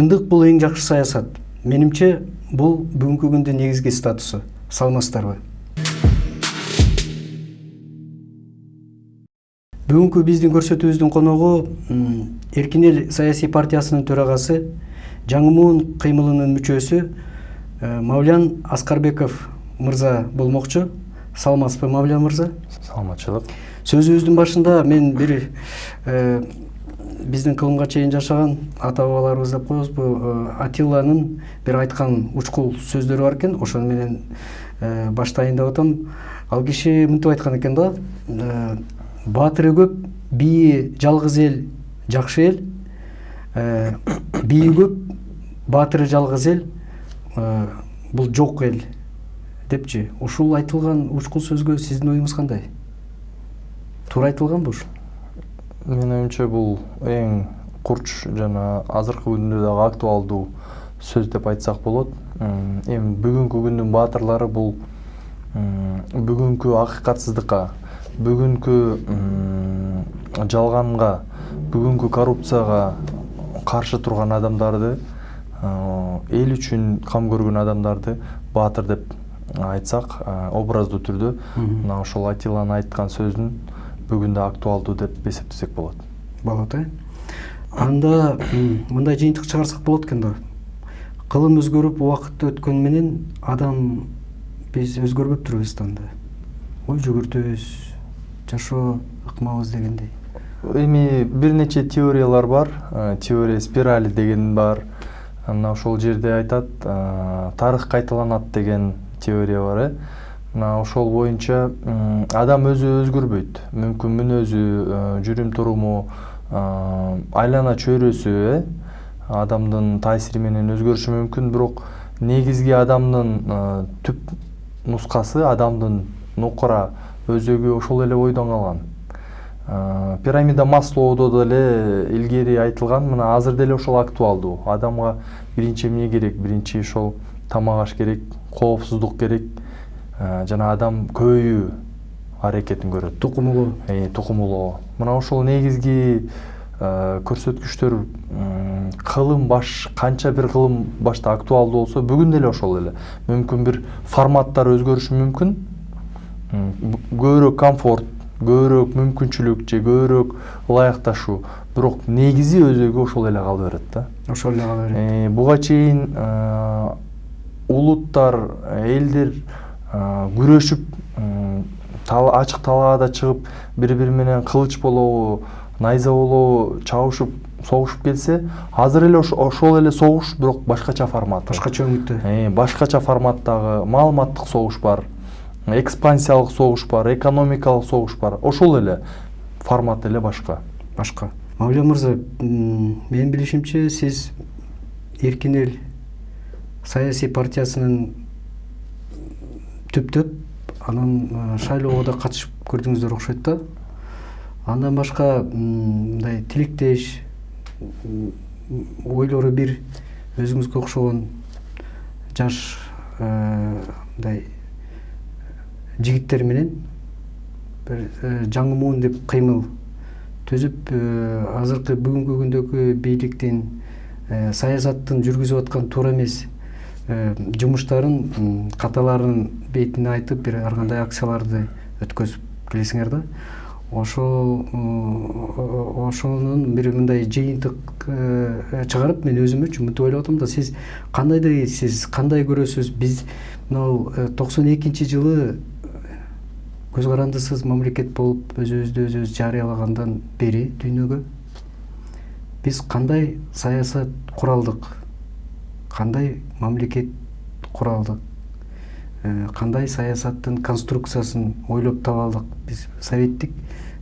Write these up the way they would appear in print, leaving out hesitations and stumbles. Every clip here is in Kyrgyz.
чындык бул эң жакшы саясат. Менимче бул бүгүнкү күндүн негизги статусу. Саламатсыздарбы? Бүгүнкү биздин көрсөтүүбүздүн коногу Эркин эл саясий партиясынын төрагасы, Жаңымуун кыймылынын мүчөсү Мавлян Аскарбеков мырза болмокчу. Саламатсызбы, Мавлян мырза? Саламатчылык. Сөзүбүздүн башында мен бир биздин кылымга чейин жашаган ата бабаларыбыз деп коебузбу, Атилланын бир айткан учкул сөздөрү бар экен. Ошону менен баштайын деп атам. Ал киши мынтип айткан экен да: баатыры көп, бийи жалгыз эл жакшы эл, бийи көп, баатыры жалгыз эл бул жок эл депчи. Ушул айтылган учкул сөзгө сиздин оюңуз кандай? Туура айтылганбы ушул? Менин оюмча бул эң курч жана азыркы күндө дагы актуалдуу сөз деп айтсак болот. Эми бүгүнкү күндүн баатырлары бул бүгүнкү акыйкатсыздыкка, бүгүнкү жалганга, бүгүнкү коррупцияга каршы турган адамдарды, эл үчүн кам көргөн адамдарды баатыр деп айтсак, образдуу түрдө мына ошол Атилланын айткан сөзүн бүгүн да актуалдуу деп эсептесек болот. Болот, Анда мындай жыйынтык чыгарсак болот экен да. Кылым өзгөрүп, убакыт өткөн менен адам биз өзгөрбөп турбуз анда. Ой жүгүртөбүз, жашоо ыкмабыз дегендей. Эми бир нече теориялар бар. Теория спирали деген бар. Мына ошол жерде айтат, тарых кайталанат деген теория бар. Мына ошол боюнча адам өзү өзгөрбөйт. Мүмкүн мүнөзү, жүрүм туруму, айлана чөйрөсү адамдын таасири менен өзгөрүшү мүмкүн, бирок негизги адамдын түп нускасы, адамдын нукура өзөгү ошол эле бойдон калган. Пирамида Маслоудо деле илгери айтылган, мына азыр деле ошол актуалдуу. Адамга биринчи эмне керек? Биринчи ошол тамак аш керек, коопсуздук керек. Жана адам көбөйүү аракетин көрөт. Тукумулоо. Мына ошол негизги көрсөткүчтөр. Кылым канча бир кылым башта актуалдуу болсо, бүгүн деле ошол эле. Мүмкүн бир форматтар өзгөрүшү мүмкүн. Көбүрөөк комфорт, көбүрөөк мүмкүнчүлүк же көбүрөөк ылайыкташуу, бирок негизи өзөгү ошол эле кала берет да. Ошол эле кала берет. Буга чейин улуттар, элдер күрөшүп, ачык талаада чыгып, бири-бири менен кылыч болобу, найза болобу, чабышып, согушуп келсе, азыр эле ошол эле согуш, бирок башкача формат. Башкача өңүттө. Башкача форматтагы маалыматтык согуш бар, экспансиялык согуш бар, экономикалык согуш бар. Ошол эле формат эле башка. Мавлян мырза, менин билишимче, сиз Эркин эл саясий партиясынын түптөп анан шайлоого да катышып көрдүңүздөр окшойт да. Андан башка мындай тилектеш, ойлору бир өзүңүзгө окшогон жаш мындай жигиттер менен бир Жаңымуун деп кыймыл түзүп, азыркы бүгүнкү күндөгү бийликтин саясаттын жүргүзүп аткан туура эмес жумуштарын, каталарын бетине айтып, бир ар кандай акцияларды өткөзүп келесиңер да. Ошонун бир мындай жыйынтык чыгарып, мен өзүмчү мынтип ойлоп атам да, сиз кандай дейсиз, кандай көрөсүз? Биз мынау 92-жылы көз карандысыз мамлекет болуп өзүбүздү өзүбүз жарыялагандан бери дүйнөгө биз кандай саясат куралдык, кандай мамлекет куралдык, кандай саясаттын конструкциясын ойлоп таба алдык? Биз советтик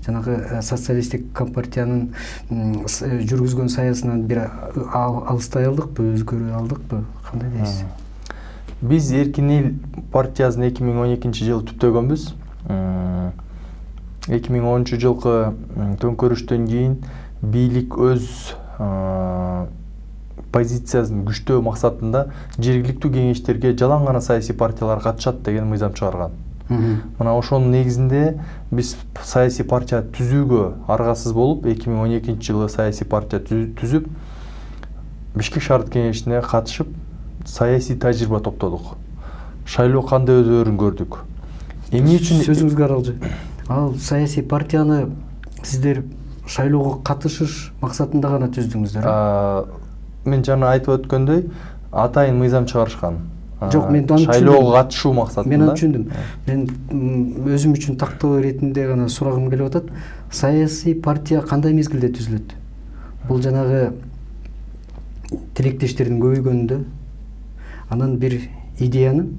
жанагы социалисттик компартиянын жүргүзгөн саясынан бир алыстай алдыкпы, өзгөрө алдыкпы? Кандай дейсиз? Биз Эркин эл партиясын 2012-жылы түптөгөнбүз. 2010-жылкы төңкөрүштөн кийин бийлик өз позициясын күчтөө максатында жергиликтүү кеңештерге жалаң гана саясий партиялар катышат деген мыйзам чыгарган. Мына ошонун негизинде биз саясий партия түзүүгө аргасыз болуп, 2012-жылы саясий партия түзүп, Бишкек шаардык кеңешине катышып саясий тажрыйба топтодук. Шайлоо кандай өздөрүн көрдүк. Эмне үчүн сөзүңүзгө аралжы. Ал саясий партияны сиздер шайлоого катышыш максатында гана түздүңүздөр? Мен жана айтып өткөндөй, атайын мыйзам чыгарышкан. Жок, мен аны шайлоого катышуу максатында. Мен аны түшүндүм. Мен өзүм үчүн тактоо иретинде гана сурагым келип атат. Саясий партия кандай мезгилде түзүлөт? Бул жанагы тилектештердин көбөйгөнүндө, анан бир идеянын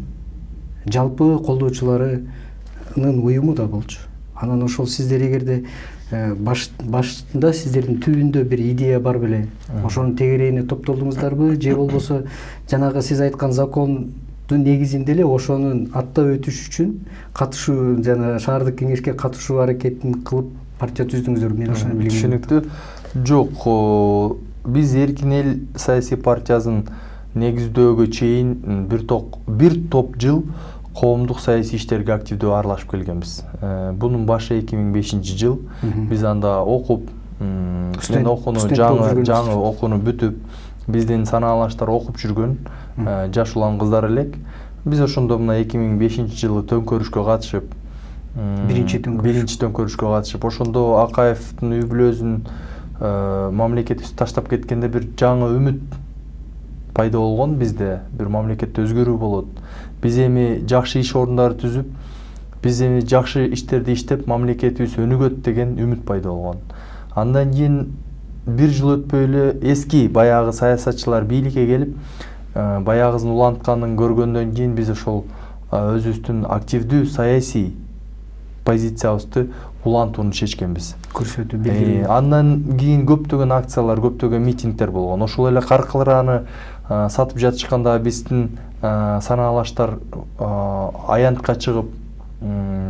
жалпы колдоочуларынын уюму да болчу. Анан ошол сиздер эгерде башында сиздердин түбүндө бир идея бар беле, ошонун тегерегине топтолдуңуздарбы, же болбосо жанагы сиз айткан закондун негизинде эле ошонун аттап өтүш үчүн катышуу, жана шаардык кеңешке катышуу аракетин кылып партия түздүңүздөр? Мен ошону билгем. Түшүнүктүү. Жок, биз Эркин эл саясий партиясын негиздөөгө чейин бир топ жыл коомдук саясий иштерге активдүү аралашып келгенбиз. Бунун башы 2005 жыл. Биз анда окуп, мен окууну жаңы окууну бүтүп, биздин санаалаштар окуп жүргөн жаш улан кыздар элек. Биз ошондо мына 2005 жылы төңкөрүшкө катышып, биринчи төңкөрүшкө катышып, ошондо Акаевдин үй бүлөсүн мамлекетибизди таштап кеткенде бир жаңы үмүт пайда болгон бизде. Бир мамлекетте өзгөрүү болот. Биз эми жакшы иш орундары түзүп, биз эми жакшы иштерди иштеп, мамлекетибиз өнүгөт деген үмүт пайда болгон. Андан кийин бир жыл өтпөй эле эски баягы саясатчылар бийликке келип, баягысын улантканын көргөндөн кийин биз ошол өзүбүздүн активдүү саясий позициябызды улантууну чечкенбиз. Көрсөтүү белгилүү. Андан кийин көптөгөн акциялар, көптөгөн митингдер болгон. Ошол эле Каркылыраны сатып жатышканда биздин санаалаштар аянтка чыгып,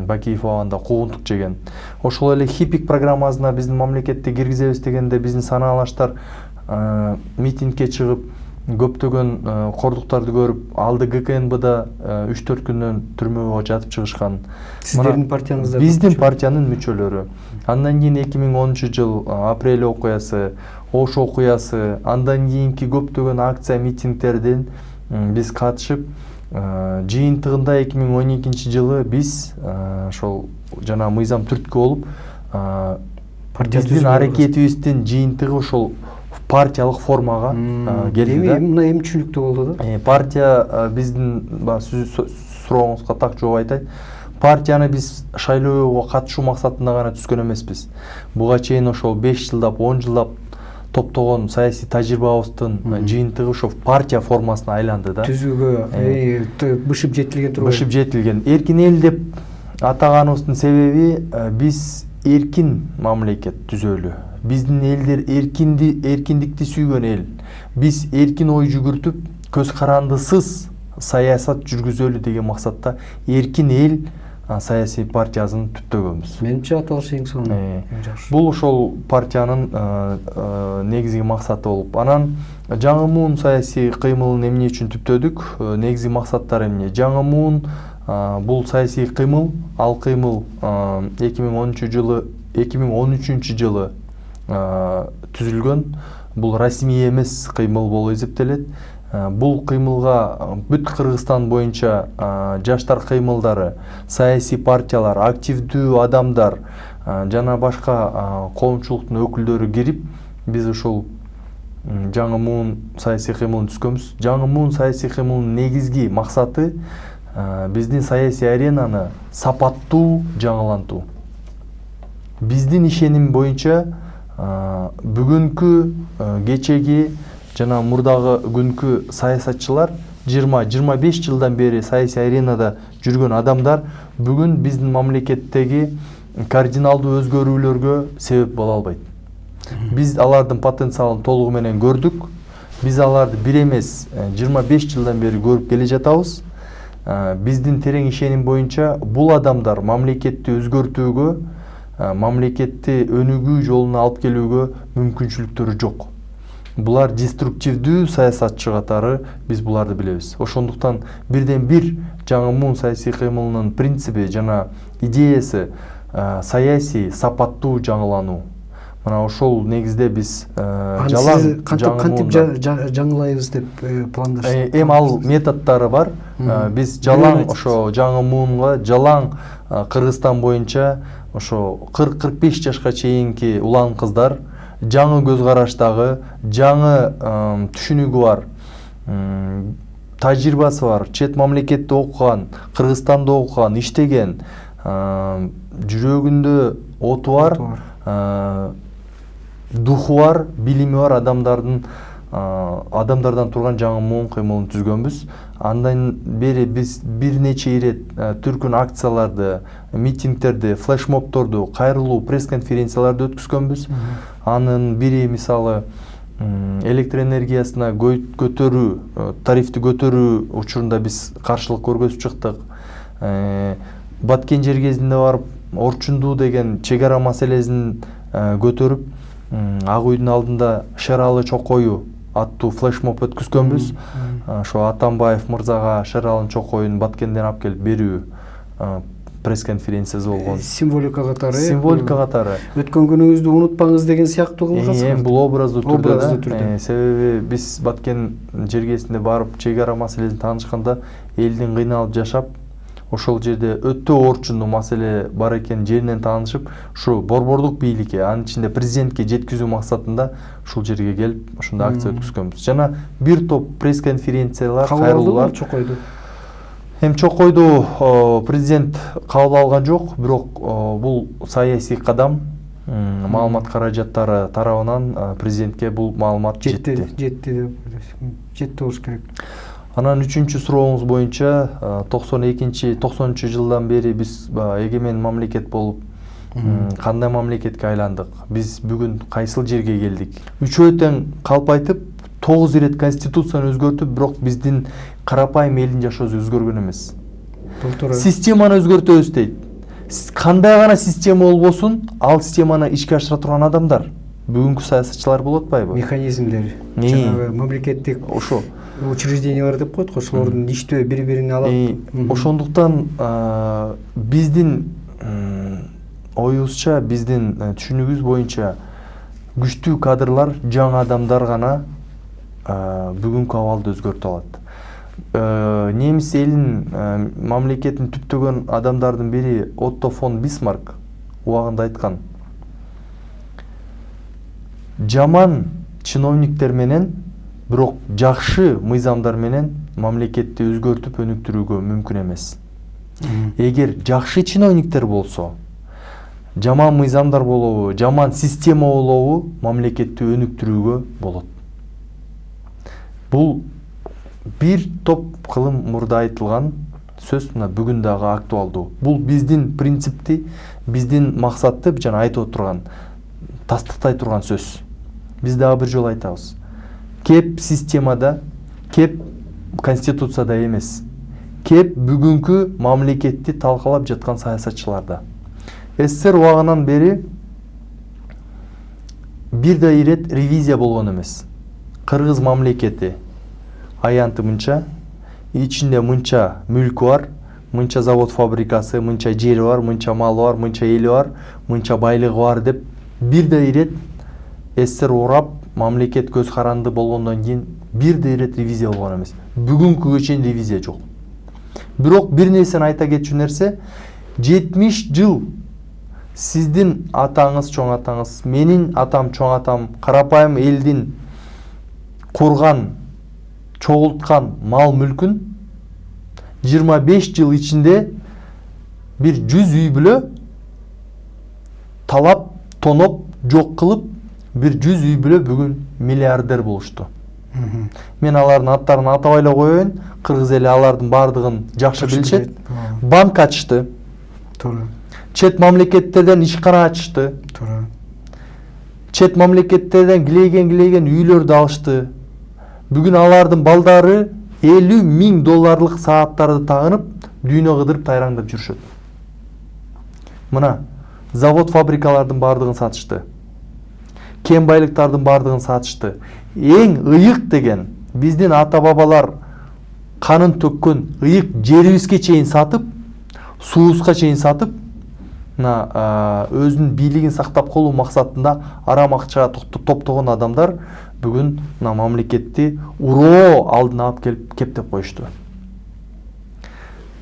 Бакиев абагында куугунтук жеген. Ошол эле хипик программасына биздин мамлекетте киргизебиз дегенде биздин санаалаштар митингге чыгып, көптөгөн кордуктарды көрүп, алды ГКНБда 3-4 күндөн түрмөгө жатып чыгышкан. Сиздердин партияңызда? Биздин партиянын мүчөлөрү. Андан кийин 2010 жыл апрель окуясы, Ош окуясы, андан кийинки көптөгөн акция, митингдерден биз катышып, жыйынтыгында 2012 жылы биз ошол жана мыйзам түрткү болуп, биздин аракетибиздин жыйынтыгы ошол партиялык формага келди да. Мына эми түшүнүктүү болду да. Партия биздин сурооңузга так жооп айтайын. Партияны биз шайлоого катышуу максатында гана түзгөн эмеспиз. Буга чейин ошол 5 жылдап, 10 жылдап топтогон саясий тажрыйбабыздын жыйынтыгы ошол партия формасына айланды да. Түзүүгө бышып жетилген турбайбы? Бышып жетилген. Эркин эл деп атаганыбыздын себеби биз эркин мамлекет түзөлү. Биздин элдер эркиндикти сүйгөн эл. Биз эркин ой жүгүртүп, көз карандысыз саясат жүргүзөлү деген максатта эркин эл саясий партиясын түптөгөнбүз. Менимче аталыш эң сонун. Бул ошол партиянын негизги максаты болуп, анан жаңы муун саясий кыймылын эмне үчүн түптөдүк? Негизги максаттары эмне? Жаңы муун бул саясий кыймыл, ал кыймыл 2013 жылы түзүлгөн. Бул расмий эмес кыймыл болуп эсептелет. Бул кыймылга бүт Кыргызстан боюнча жаштар кыймылдары, саясий партиялар, активдүү адамдар жана башка коомчулуктун өкүлдөрү кирип, биз ошол жаңы муун саясий кыймылын түзгөнбүз. Жаңы муун саясий кыймылынын негизги максаты биздин саясий аренаны сапаттуу жаңылантуу. Биздин ишеним боюнча бүгүнкү, кечеги жана мурдагы күнкү саясатчылар 20-25 жылдан бери саясий аренада жүргөн адамдар бүгүн биздин мамлекеттеги кардиналдуу өзгөрүүлөргө себеп боло албайт. Биз алардын потенциалын толугу менен көрдүк. Биз аларды бир эмес 25 жылдан бери көрүп келе жатабыз. Биздин терең ишеним боюнча бул адамдар мамлекетти өзгөртүүгө, мамлекетти өнүгүү жолуна алып келүүгө мүмкүнчүлүктөрү жок. Булар деструктивдүү саясатчы катары биз буларды билебиз. Ошондуктан бирден бир жаңы муун саясий кыймылынын принциби жана идеясы саясий сапаттуу жаңылануу. мына ошол негизде биз Аны жалаң сиз кантип жаңылайбыз деп пландаштыңыз? эми ал методдору бар. Биз жалаң ошо жаңы муунга жалаң Кыргызстан боюнча ошо 40-45 жашка чейинки улан кыздар жаңы көз караштагы, жаңы түшүнүгү бар, тажрыйбасы бар, чет мамлекетте окуган, Кыргызстанда окуган, иштеген, жүрөгүндө оту бар, духу бар, билими бар адамдардан турган жаңы муун кыймылын түзгөнбүз. Андан бери биз бир нече ирет түркүн акцияларды, митингдерди, флешмобторду, кайрылуу пресс-конференцияларды өткүзгөнбүз. Анын бири мисалы электр энергиясына көтөрүү, тарифти көтөрүү учурунда биз каршылык көргөзүп чыктык. Баткен жергезинде барып Орчунду деген чек ара маселесин көтөрүп, Ак үйдүн алдында Шералы чокою аттуу флешмоб өткүзгөнбүз. Ошо Атамбаев мырзага Шералынын чокоюн Баткенден алып келип берүү пресс-конференциясы болгон. Символика катары. Символика катары. Өткөн күнүңүздү унутпаңыз деген сыяктуу кылгансыз. Эми бул образдуу түрдө. Себеби биз Баткен жергесинде барып чек ара маселесин таанышканда элдин кыйналып жашап, ошол жерде өтө орчундуу маселе бар экен жеринен таанышып, ушу борбордук бийликке, анын ичинде президентке жеткизүү максатында ушул жерге келип, ушундай акция өткүзгөнбүз. Жана бир топ пресс-конференциялар, кайрылуулар чокойду. Эми чокойду президент кабыл алган жок, бирок бул саясий кадам, маалымат каражаттары тарабынан президентке бул маалымат жетти. Жетти болуш керек. Анан үчүнчү сурооңуз боюнча 90 жылдан бери биз эгемен мамлекет болуп кандай мамлекетке айландык? Биз бүгүн кайсыл жерге келдик? Үчөө тең калп айтып 9 ирет конституцияны өзгөртүп, бирок биздин карапайым элдин жашоосу өзгөргөн эмес. Системаны өзгөртөбүз дейт. Кандай гана система болбосун, ал системаны ишке ашыра турган адамдар бүгүнкү саясатчылар болуп атпайбы? Механизмдер, жанагы мамлекеттик ошо учреждениялар деп коет, ошолордун иштөө бири-бирине алат. Ошондуктан биздин оюбузча, биздин түшүнүгүбүз боюнча күчтүү кадрлар, жаңы адамдар гана бүгүнкү абалды өзгөртө алат. Немис элинин мамлекетин түптөгөн адамдардын бири Отто фон Бисмарк убагында айткан: жаман чиновниктер менен, бирок жакшы мыйзамдар менен мамлекетти өзгөртүп өнүктүрүүгө мүмкүн эмес. Эгер жакшы чиновниктер болсо, жаман мыйзамдар болобу, жаман система болобу, мамлекетти өнүктүрүүгө болот. Бул бир топ кылым мурда айтылган сөз мына бүгүн дагы актуалдуу. Бул биздин принципти, биздин максатты жана айтып отурган, тастыктай турган сөз. Биз дагы бир жолу айтабыз. Кеп системада, кеп конституцияда эмес. Кеп бүгүнкү мамлекетти талкалап жаткан саясатчыларда. СССР убагынан бери бир да ирет ревизия болгон эмес. Кыргыз мамлекети аянты мынча, ичинде мынча мүлкү бар, мынча завод фабрикасы, мынча жери бар, мынча малы бар, мынча эли бар, мынча байлыгы бар деп бир да ирет СССР урап, мамлекет көз каранды болгондон кийин бир да ирет ревизия болгон эмес. Бүгүнкүгө чейин ревизия жок. Бирок бир нерсени айта кетчү нерсе, 70 жыл сиздин атаңыз, чоң атаңыз, менин атам, чоң атам, карапайым элдин курган, чогулткан мал мүлкүн 25 жыл ичинде бир 100 үй бүлө талап, тоноп, жок кылып, бир 100 үй бүлө бүгүн миллиардер болушту. Мен алардын аттарын атабай эле коеюн, кыргыз эли алардын бардыгын жакшы билишет. Банк ачышты. Чет мамлекеттерден ишкана ачышты. Чет мамлекеттерден килейген үйлөрдү алышты. Бүгүн алардын балдары 50 000 долларлык сааттарды тагынып, дүйнө кыдырып тайраңдап жүрүшөт. Мына завод фабрикалардын бардыгын сатышты. Кен байлыктардын бардыгын сатышты. Эң ыйык деген биздин ата бабалар канын төккөн ыйык жерибизге чейин сатып, суубузга чейин сатып, мына өзүнүн бийлигин сактап калуу максатында арам акчага топтогон адамдар бүгүн мына мамлекетти уроо алдына алып келип кептеп коюшту.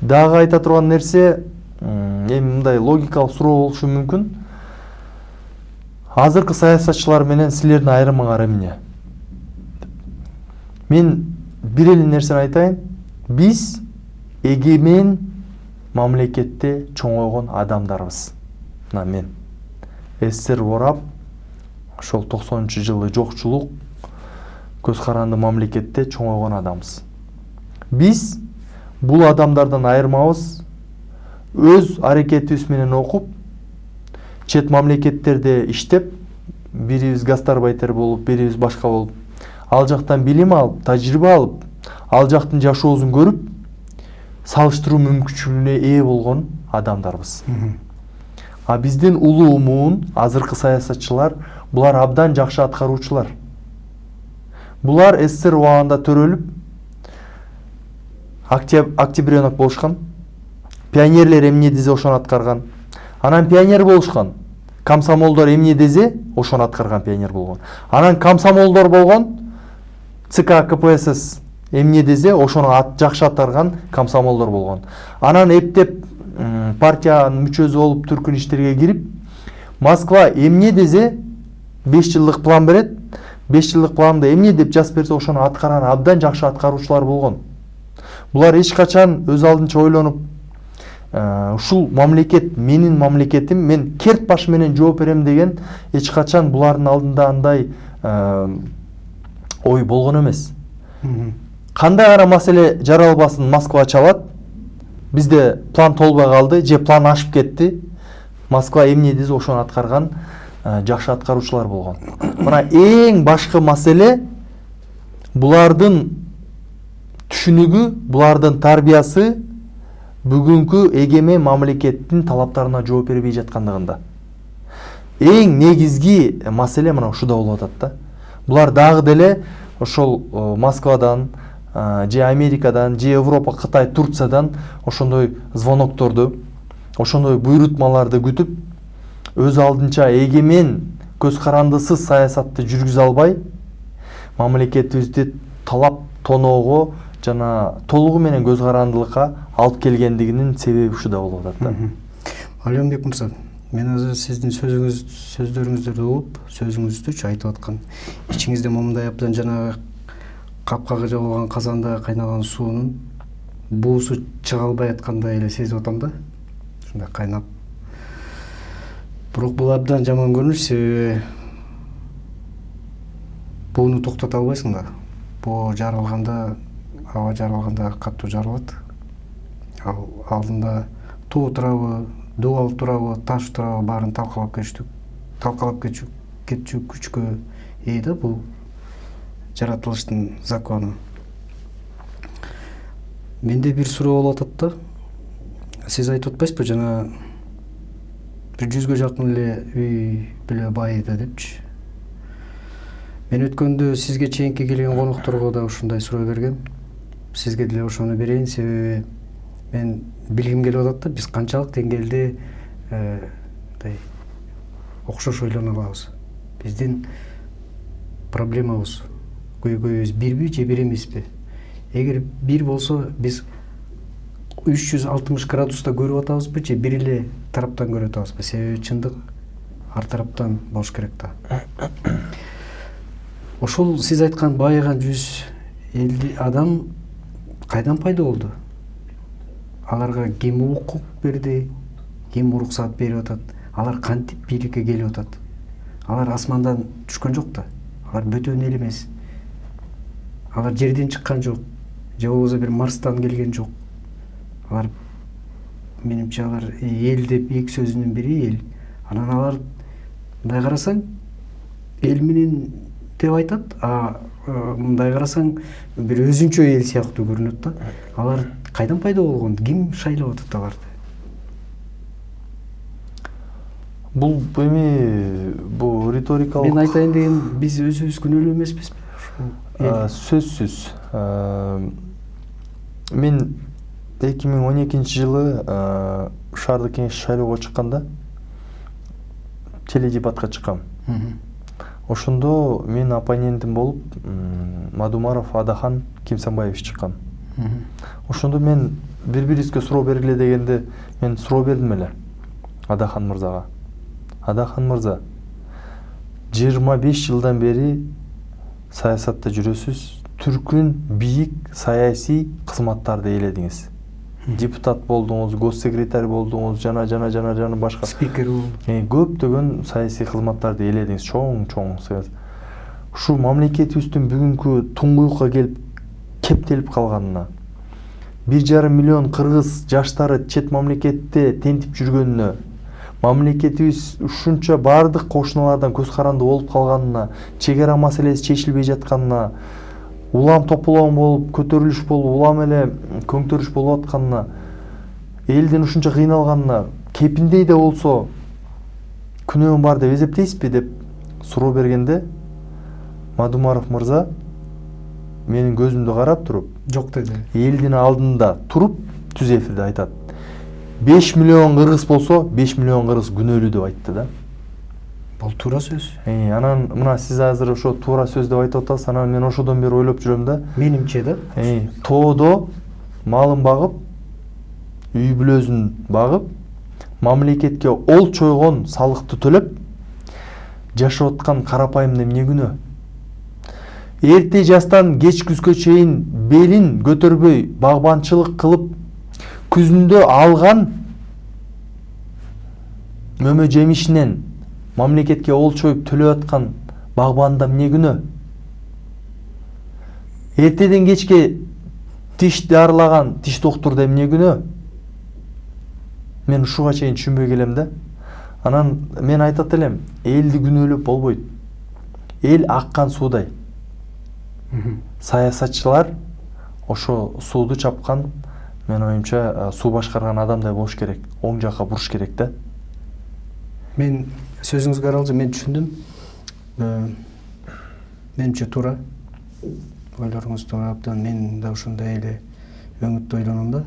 Дагы айта турган нерсе, эми мындай логикалык суроо болушу мүмкүн. Азыркы саясатчылар менен силердин айырмаңар эмне? Мен бир эле нерсени айтайын. Биз эгемен мамлекетте чоңойгон адамдарбыз. Мына мен СССР орап, ошол 90-жылы жокчулук көз каранды мамлекетте чоңойгон адамбыз. Биз бул адамдардан айырмабыз, өз аракетибиз менен окуп, чет мамлекеттерде иштеп, бирибиз гастарбайтер болуп, бирибиз башка болуп, ал жактан билим алып, тажрыйба алып, ал жактын жашоосун көрүп, салыштыруу мүмкүнчүлүгүнө ээ болгон адамдарбыз. А биздин улуу муун азыркы саясатчылар, булар абдан жакшы аткаруучулар. Булар СССР убагында төрөлүп, октябренок болушкан, пионерлер эмне десе ошону аткарган. Анан пионер болушкан, комсомолдор эмне десе ошону аткарган пионер болгон. Анан комсомолдор болгон, ЦК КПСС эмне десе ошону жакшы аткарган комсомолдор болгон. Анан эптеп партиянын мүчөсү болуп түркүн иштерге кирип, Москва эмне десе 5 жылдык план берет, 5 жылдык планда эмне деп жазып берсе ошону аткарган абдан жакшы аткаруучулар болгон. Булар эч качан өз алдынча ойлонуп, ушул мамлекет менин мамлекетим, мен керт баш менен жооп берем деген эч качан булардын алдында андай ой болгон эмес. Кандай гана маселе жаралбасын Москва чалат. Бизде план толбой калды, же план ашып кетти. Москва эмне десе ошону аткарган жакшы аткаруучулар болгон. Мына эң башкы маселе булардын түшүнүгү, булардын тарбиясы бүгүнкү эгемен мамлекеттин талаптарына жооп бербей жаткандыгында. Эң негизги маселе мына ушуда болуп атат да. Булар дагы деле ошол Москвадан, же Америкадан, же Европа, Кытай, Турциядан ошондой звонокторду, ошондой буйрутмаларды күтүп, өз алдынча эгемен көз карандысыз саясатты жүргүзө албай, мамлекетибизди талап тоноого жана толугу менен көз карандылыкка алып келгендигинин себеби ушуда болуп атат да. Алимбек мырза, мен азыр сиздин сөздөрүңүздү угуп, сөзүңүздүчү айтып аткан. Ичиңизде момундай абдан жанагы капкага жабылган казанда кайнаган суунун буусу чыга албай аткандай эле сезип атам да. Ушундай кайнап. Бирок бул абдан жаман көрүнүш, себеби бууну токтото албайсың да. Буу жарылганда, аба жарылганда катуу жарылат. Ал алдында тоо турабы, дубал турабы, таш турабы баарын талкалап кетчү күчкө ээ да бул жаратылыштын закону. Менде бир суроо болуп атат да. Сиз айтып атпайсызбы жана бир 100гө жакын эле үй бүлө байыды депчи. Мен өткөндө сизге чейинки келген конокторго да ушундай суроо бергем. Сизге деле ошону берейин, себеби мен билгим келип атат да, биз канчалык деңгээлде окшош ойлоно алабыз. Биздин проблемабыз, көйгөйүбүз бирби же бир эмеспи? Эгер бир болсо, биз 360 градуста көрүп атабызбы же бир эле тараптан көрүп атабызбы? Себеби чындык ар тараптан болуш керек да. Ошол сиз айткан байыган 150 адам кайдан пайда болду? Аларга ким укук берди, ким уруксат берип атат? Алар кантип бийликке келип атат? Алар асмандан түшкөн жок да. Алар бөтөн эл эмес. Алар жерден чыккан жок. Же болбосо бир Марстан келген жок. Алар, менимче, алар эл деп эки сөзүнүн бири эл. Анан алар мындай карасаң эл менен деп айтат, мындай карасаң бир өзүнчө эл сыяктуу көрүнөт да. Алар кайдан пайда болгон? Ким шайлап атат аларды? Бул эми бул риторикалык. Мен айтайын деген, биз өзүбүз күнөөлүү эмеспизби? Сөзсүз. Мен 2012 жылы шаардык кеңеш шайлоого чыкканда, теледебатка чыккам. Ошондо мен оппонентим болуп Мадумаров Адахан Кимсанбаевич чыккан. Ошондо мен бири-бирибизге суроо бергиле дегенде мен суроо бердим эле Адахан мырзага. Адахан мырза, 25 жылдан бери саясатта жүрөсүз, түркүн бийик саясий кызматтарды ээледиңиз. Депутат болдуңуз, госсекретарь болдуңуз, жана башка спикер болдуңуз. Көптөгөн саясий кызматтарды ээледиңиз, чоң саясат. Ушу мамлекетибиздин бүгүнкү туңгуюкка келип кептелип калганына, 1,5 миллион кыргыз жаштары чет мамлекетте тентип жүргөнүнө, мамлекетибиз ушунча бардык кошуналардан көз каранды болуп калганына, чек ара маселеси чечилбей жатканына, улам тополоң болуп, көтөрүлүш болуп, улам эле көңтөрүш болуп атканына, элдин ушунча кыйналганына кепиндей да болсо күнөөм бар деп эсептейсизби деп суроо бергенде, Мадумаров мырза менин көзүмдү карап туруп, жок деди. Элдин алдында туруп түз эфирде айтат. 5 миллион кыргыз болсо, 5 миллион кыргыз күнөөлүү деп айтты да. Бул туура сөз. Анан мына сиз азыр ошо туура сөз деп айтып атасыз. Анан мен ошодон бери ойлоп жүрөм да. Менимче да. Тоодо малын багып, үй бүлөсүн багып, мамлекетке ол чойгон салыкты төлөп жашап аткан карапайым эмне күнөө? Эрте жастан кеч күзгө чейин белин көтөрбөй багбанчылык кылып, күзүндө алган мөмө жемишинен мамлекетке ол чоюп төлөп аткан багбанда эмне күнөө? Эртеден кечке тиш дарылаган тиш доктурда эмне күнөө? Мен ушуга чейин түшүнбөй келем да. Анан мен айтат элем, элди күнөөлөп болбойт. Эл аккан суудай. Саясатчылар ошо сууду чапкан, мен оюмча суу башкарган адамдай болуш керек, оң жакка буруш керек да. Мен сөзүңүзгө аралжы мен түшүндүм. Менимче туура. Ойлоруңуз туура, абдан мен да ошондой эле өңүттө ойлоном да.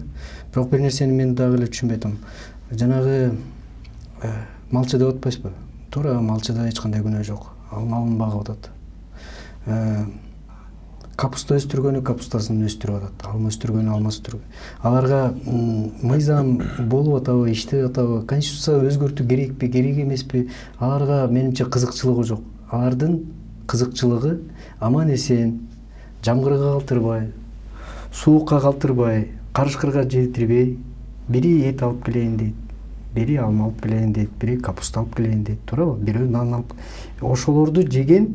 Бирок бир нерсени мен дагы эле түшүнбөй атам. Жанагы малчы деп атпайсызбы? Туура, малчыда эч кандай күнөө жок. Ал малын багып атат. Капуста өстүргөнү капустасын өстүрүп атат, алма өстүргөнү алма өстүргөн. Аларга мыйзам болуп атабы, иштеп атабы, конституция өзгөртүү керекпи, керек эмеспи? Аларга менимче кызыкчылыгы жок. Алардын кызыкчылыгы аман эсен, жамгырга калтырбай, суукка калтырбай, карышкырга жетирбей, бири эт алып келейин дейт, бири алма алып келейин дейт, бири капуста алып келейин дейт, туурабы? Бирөө нан алып. Ошолорду жеген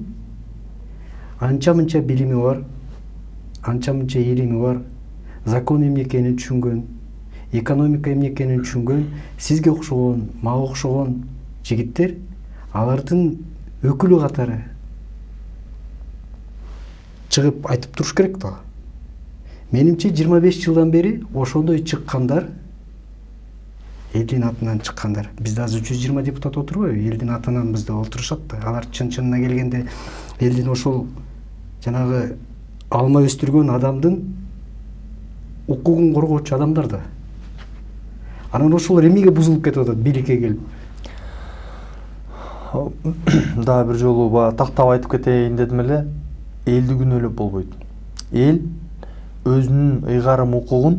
анча-мынча билими бар, анча-мынча илими бар, закон эмне экенин түшүнгөн, экономика эмне экенин түшүнгөн, сизге окшогон, мага окшогон жигиттер алардын өкүлү катары чыгып айтып туруш керек да. Менимче 25 жылдан бери ошондой чыккандар, элдин атынан чыккандар. Бизде азыр 120 депутат отурбайбы? Элдин атынан бизде отурушат да. Алар чын-чынына келгенде элдин ошол жанагы алма өстүргөн адамдын укугун коргоочу адамдар да. Анан ошолор эмнеге бузулуп кетип атат бийликке келип? Дагы бир жолу тактап айтып кетейин дедим эле. Элди күнөөлөп болбойт. Эл өзүнүн ыйгарым укугун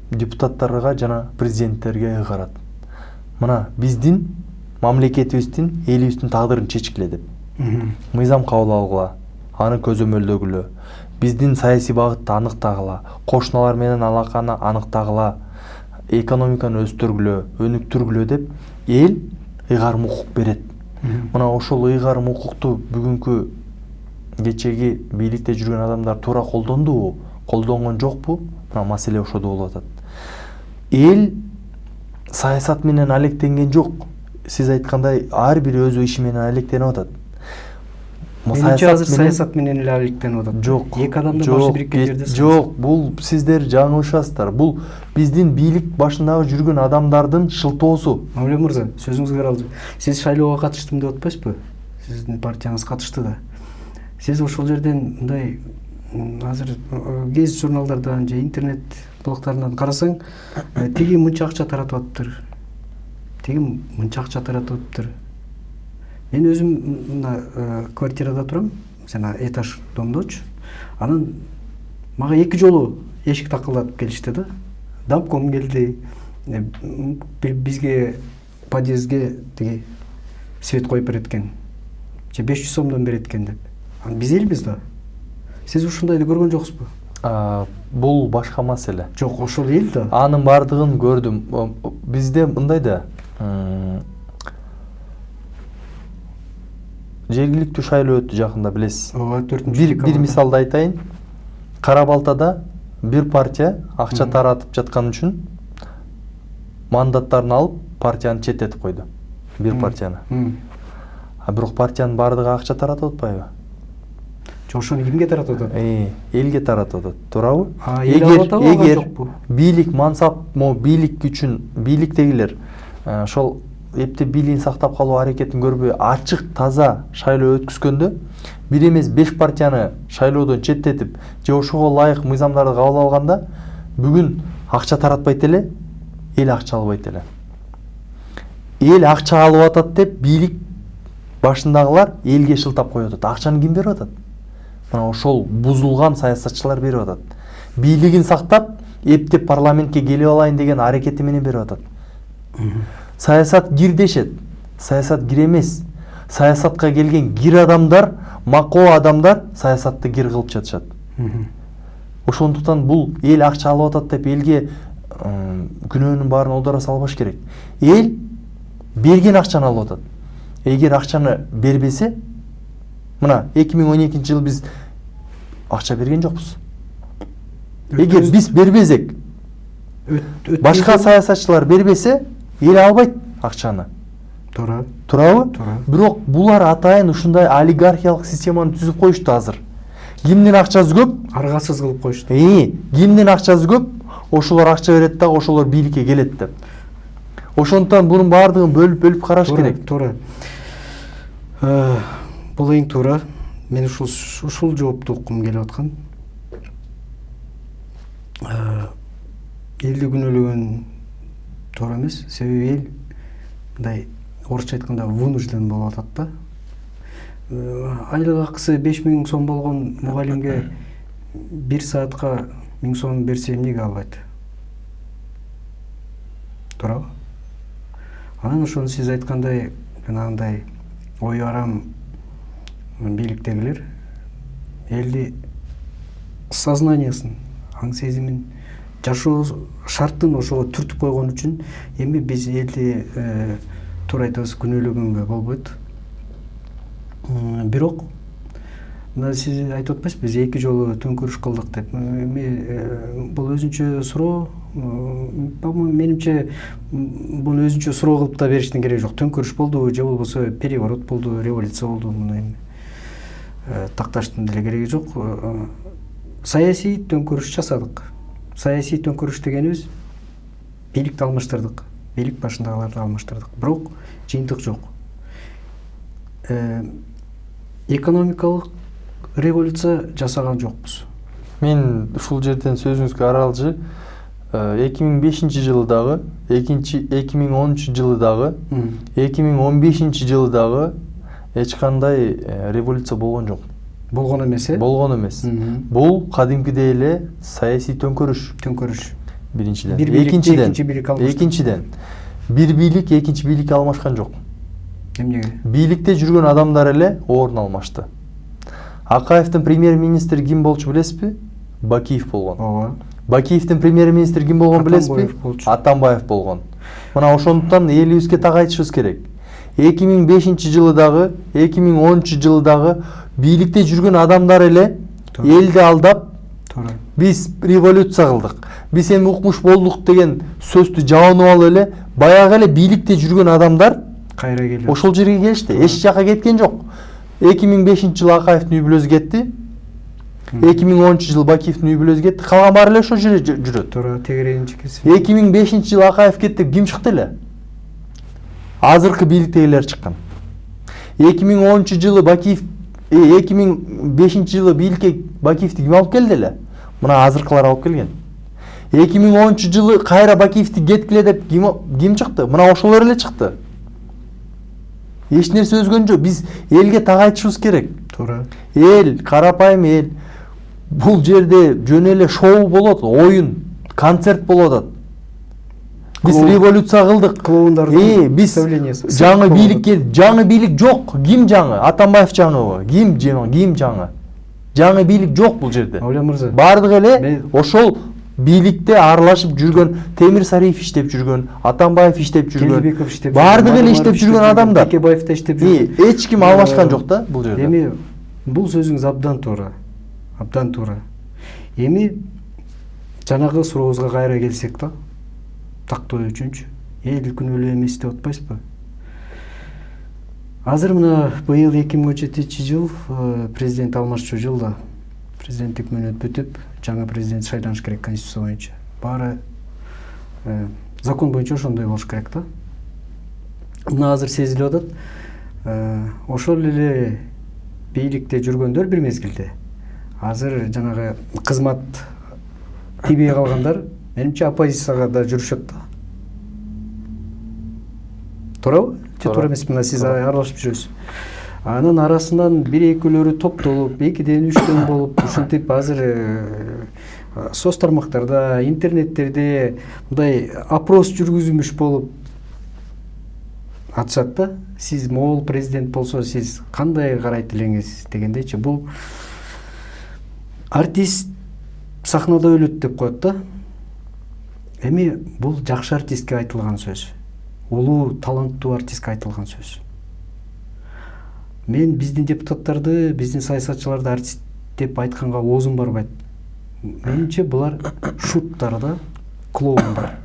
депутаттарга жана президенттерге ыйгарат. Мына биздин мамлекетибиздин, элибиздин тагдырын чечкиле деп. Мыйзам кабыл алгыла, аны көзөмөлдөгүлө, биздин саясий багытты аныктагыла, кошуналар менен алаканы аныктагыла, экономиканы өстүргүлө, өнүктүргүлө деп эл ыйгарым укук берет. Мына ошол ыйгарым укукту бүгүнкү кечеги бийликте жүргөн адамдар туура колдондубу, колдонгон жокпу? Мына маселе ошодо болуп атат. Эл саясат менен алектенген жок. Сиз айткандай ар бири өз иши менен алектенип атат. Саясат менен эле алектенип атат. Жок. Эки адамдын башы бириккен жерде. Жок, бул сиздер жаңылышасыздар. Бул биздин бийлик башындагы жүргөн адамдардын шылтоосу. Мамлет мырза, сөзүңүзгө аралжы. Сиз шайлоого катыштым деп атпайсызбы? Сиздин партияңыз катышты да. Сиз ошол жерден мындай азыр гез журналдардан же интернет блогтарынан карасаң, тиги мынча акча таратып атыптыр. Тиги мынча акча таратып атыптыр. Мен өзүм мына квартирада турам, жана этаж домдочу. Анан мага 2 жолу эшик такылдатып келишти да. Дамком келди. Бизге подъездге тиги свет коюп берет экен. 500 сомдон берет экен деп. Биз элбиз да. Сиз ушундайды көргөн жоксузбу? Бул башка маселе. Жок, ошол эл да. Анын бардыгын көрдүм. Бизде мындай да. Жергиликтүү шайлоо өттү жакында, билесиз. Ооба, 4-чү Бир мисалды айтайын. Кара Балтада бир партия акча таратып жаткан үчүн мандаттарын алып партияны четтетип койду. Бир партияны. Бирок партиянын бардыгы акча таратып атпайбы? Ошону кимге таратып атат? Элге таратып атат, туурабы? Эгер бийлик мансап, бийлик үчүн бийликтегилер ошол эптеп бийлигин сактап калуу аракетин көрбөй ачык таза шайлоо өткүзгөндө, бир эмес 5 партияны шайлоодон четтетип, же ошого ылайык мыйзамдарды кабыл алганда, бүгүн акча таратпайт эле, эл акча албайт эле. Эл акча алып атат деп бийлик башындагылар элге шылтап коюп атат. Акчаны ким берип атат? Мына ошол бузулган саясатчылар берип атат. Бийлигин сактап, эптеп парламентке келип алайын деген аракети менен берип атат. Саясат гир дешет. Саясат гир эмес. Саясатка келген гир адамдар, макоо адамдар саясатты гир кылып жатышат. Ошондуктан бул эл акча алып атат деп элге күнөөнүн баарын олдора салбаш керек. Эл берген акчаны алып атат. Эгер акчаны бербесе, мына 2012 жыл биз акча берген жокпуз. Эгер биз бербесек, башка саясатчылар бербесе, эл албайт акчаны. Туурабы? Бирок булар атайын ушундай олигархиялык системаны түзүп коюшту азыр. Кимдин акчасы көп? Аргасыз кылып коюшту. Кимдин акчасы көп? Ошолор акча берет да, ошолор бийликке келет деп. Ошондуктан бунун баардыгын бөлүп караш керек. Туура. Бул эң туура. Мен ушул жоопту уккум келип аткан. Элди күнөөлөгөн туура эмес. Себеби эл мындай орусча айтканда вынужден болуп атат да. Айлык акысы 5000 сом болгон мугалимге 1 саатка 1000 сом берсе эмнеге албайт? Туурабы? Анан ошону сиз айткандай, жанагындай ою арам бийликтегилер элди сознаниясын, аң сезимин, жашоо шартын ошого түртүп койгон үчүн эми биз элди туура айтабыз, күнөөлөгөнгө болбойт. Бирок мына сиз айтып атпайсызбы, биз 2 жолу төңкөрүш кылдык деп. Бул өзүнчө суроо, менимче буну өзүнчө суроо кылып да бериштин кереги жок. Төңкөрүш болду же болбосо переворот болду, революция болду, муну эми такташтын деле кереги жок. Саясий төңкөрүш жасадык. Саясий төңкөрүш дегенибиз бийликти алмаштырдык, бийлик башындагыларды алмаштырдык. Бирок жыйынтык жок. Экономикалык революция жасаган жокпуз. Мен ушул жерден сөзүңүзгө аралжы 2005 жылы дагы, 2013 жылы дагы, 2015 жылы дагы эч кандай революция болгон жок. Болгон эмес, Болгон эмес. Бул кадимкидей эле саясий төңкөрүш. Биринчиден. Экинчиден. Бир бийлик экинчи бийликке алмашкан жок. Эмнеге? Бийликте жүргөн адамдар эле орун алмашты. Акаевдин премьер-министри ким болчу билесизби? Бакиев болгон. Ооба. Бакиевдин премьер-министри ким болгон билесизби? Атамбаев болгон. Мына ошондуктан элибизге так айтышыбыз керек. 2005 жылы дагы, 2013 жылы дагы бийликте жүргөн адамдар эле элди алдап, биз революция кылдык, биз эми укмуш болдук деген сөздү жабанып алып эле, баягы эле бийликте жүргөн адамдар кайра келип ошол жерге келишти. Эч жака кеткен жок. 2005 жылы Акаевдин үй бүлөсү кетти. 2013 жылы Бакиевдин үй бүлөсү кетти. Калган баары эле ошол жерде жүрөт. Туура, тегерегинчи кесип. 2005 жылы Акаев кетти, ким чыкты эле? Азыркы бийликтегилер чыккан. 2013 жылы Бакиев 2005 жылы бийликке Бакиевди ким алып келди эле? Мына азыркылар алып келген. 2013 жылы кайра Бакиевди кеткиле деп ким чыкты? Мына ошолор эле чыкты. эч нерсе өзгөн жок. Биз элге так айтышыбыз керек. Туура. Эл, карапайым эл. Бул жерде жөн эле шоу болот, оюн, концерт болуп атат. Биз революция кылдык. Клоундардын биз представлениясы. жаңы бийлик келди. Жаңы бийлик жок. Ким жаңы? Атамбаев жаңыбы? Ким жаңы? Жаңы бийлик жок бул жерде. Маулен мырза. Бардык эле ошол бийликте аралашып жүргөн, Темир Сариев иштеп жүргөн, Атамбаев иштеп жүргөн, Келдибеков иштеп жүргөн, бардык эле иштеп жүргөн адамдар. Бекебаев да иштеп жүргөн. Эч ким алмашкан жок да бул жерде. Эми бул сөзүңүз абдан туура. Абдан туура. Эми жанагы сурообузга кайра келсек да, тактоо үчүнчү. Эл күнөөлүү эмес деп атпайсызбы? Азыр мына быйыл 2017-жыл президент алмашчу жылда президенттик мөөнөт бүтүп, жаңы президент шайланыш керек конституция боюнча. Баары закон боюнча ошондой болуш керек да. Мына азыр сезилип атат. Ошол эле бийликте жүргөндөр бир мезгилде азыр жанагы кызмат тийбей калгандар менимче оппозицияга да жүрүшөт да. Туурабы? Же туура эмеспи? Мына сиз аралашып жүрөсүз. Анын арасынан бир экөөлөрү топтолуп, 2ден 3дөн болуп, ушинтип азыр соц тармактарда, интернеттерде мындай опрос жүргүзүлмүш болуп атышат да. Сиз могул президент болсо сиз кандай карайт элеңиз дегендейчи. Бул артист сахнада өлөт деп коет да. Эми бул жакшы артистке айтылган сөз. Улуу, таланттуу артистке айтылган сөз. Мен биздин депутаттарды, биздин саясатчыларды артист деп айтканга оозум барбайт. Менимче булар шуттар да, клоундар.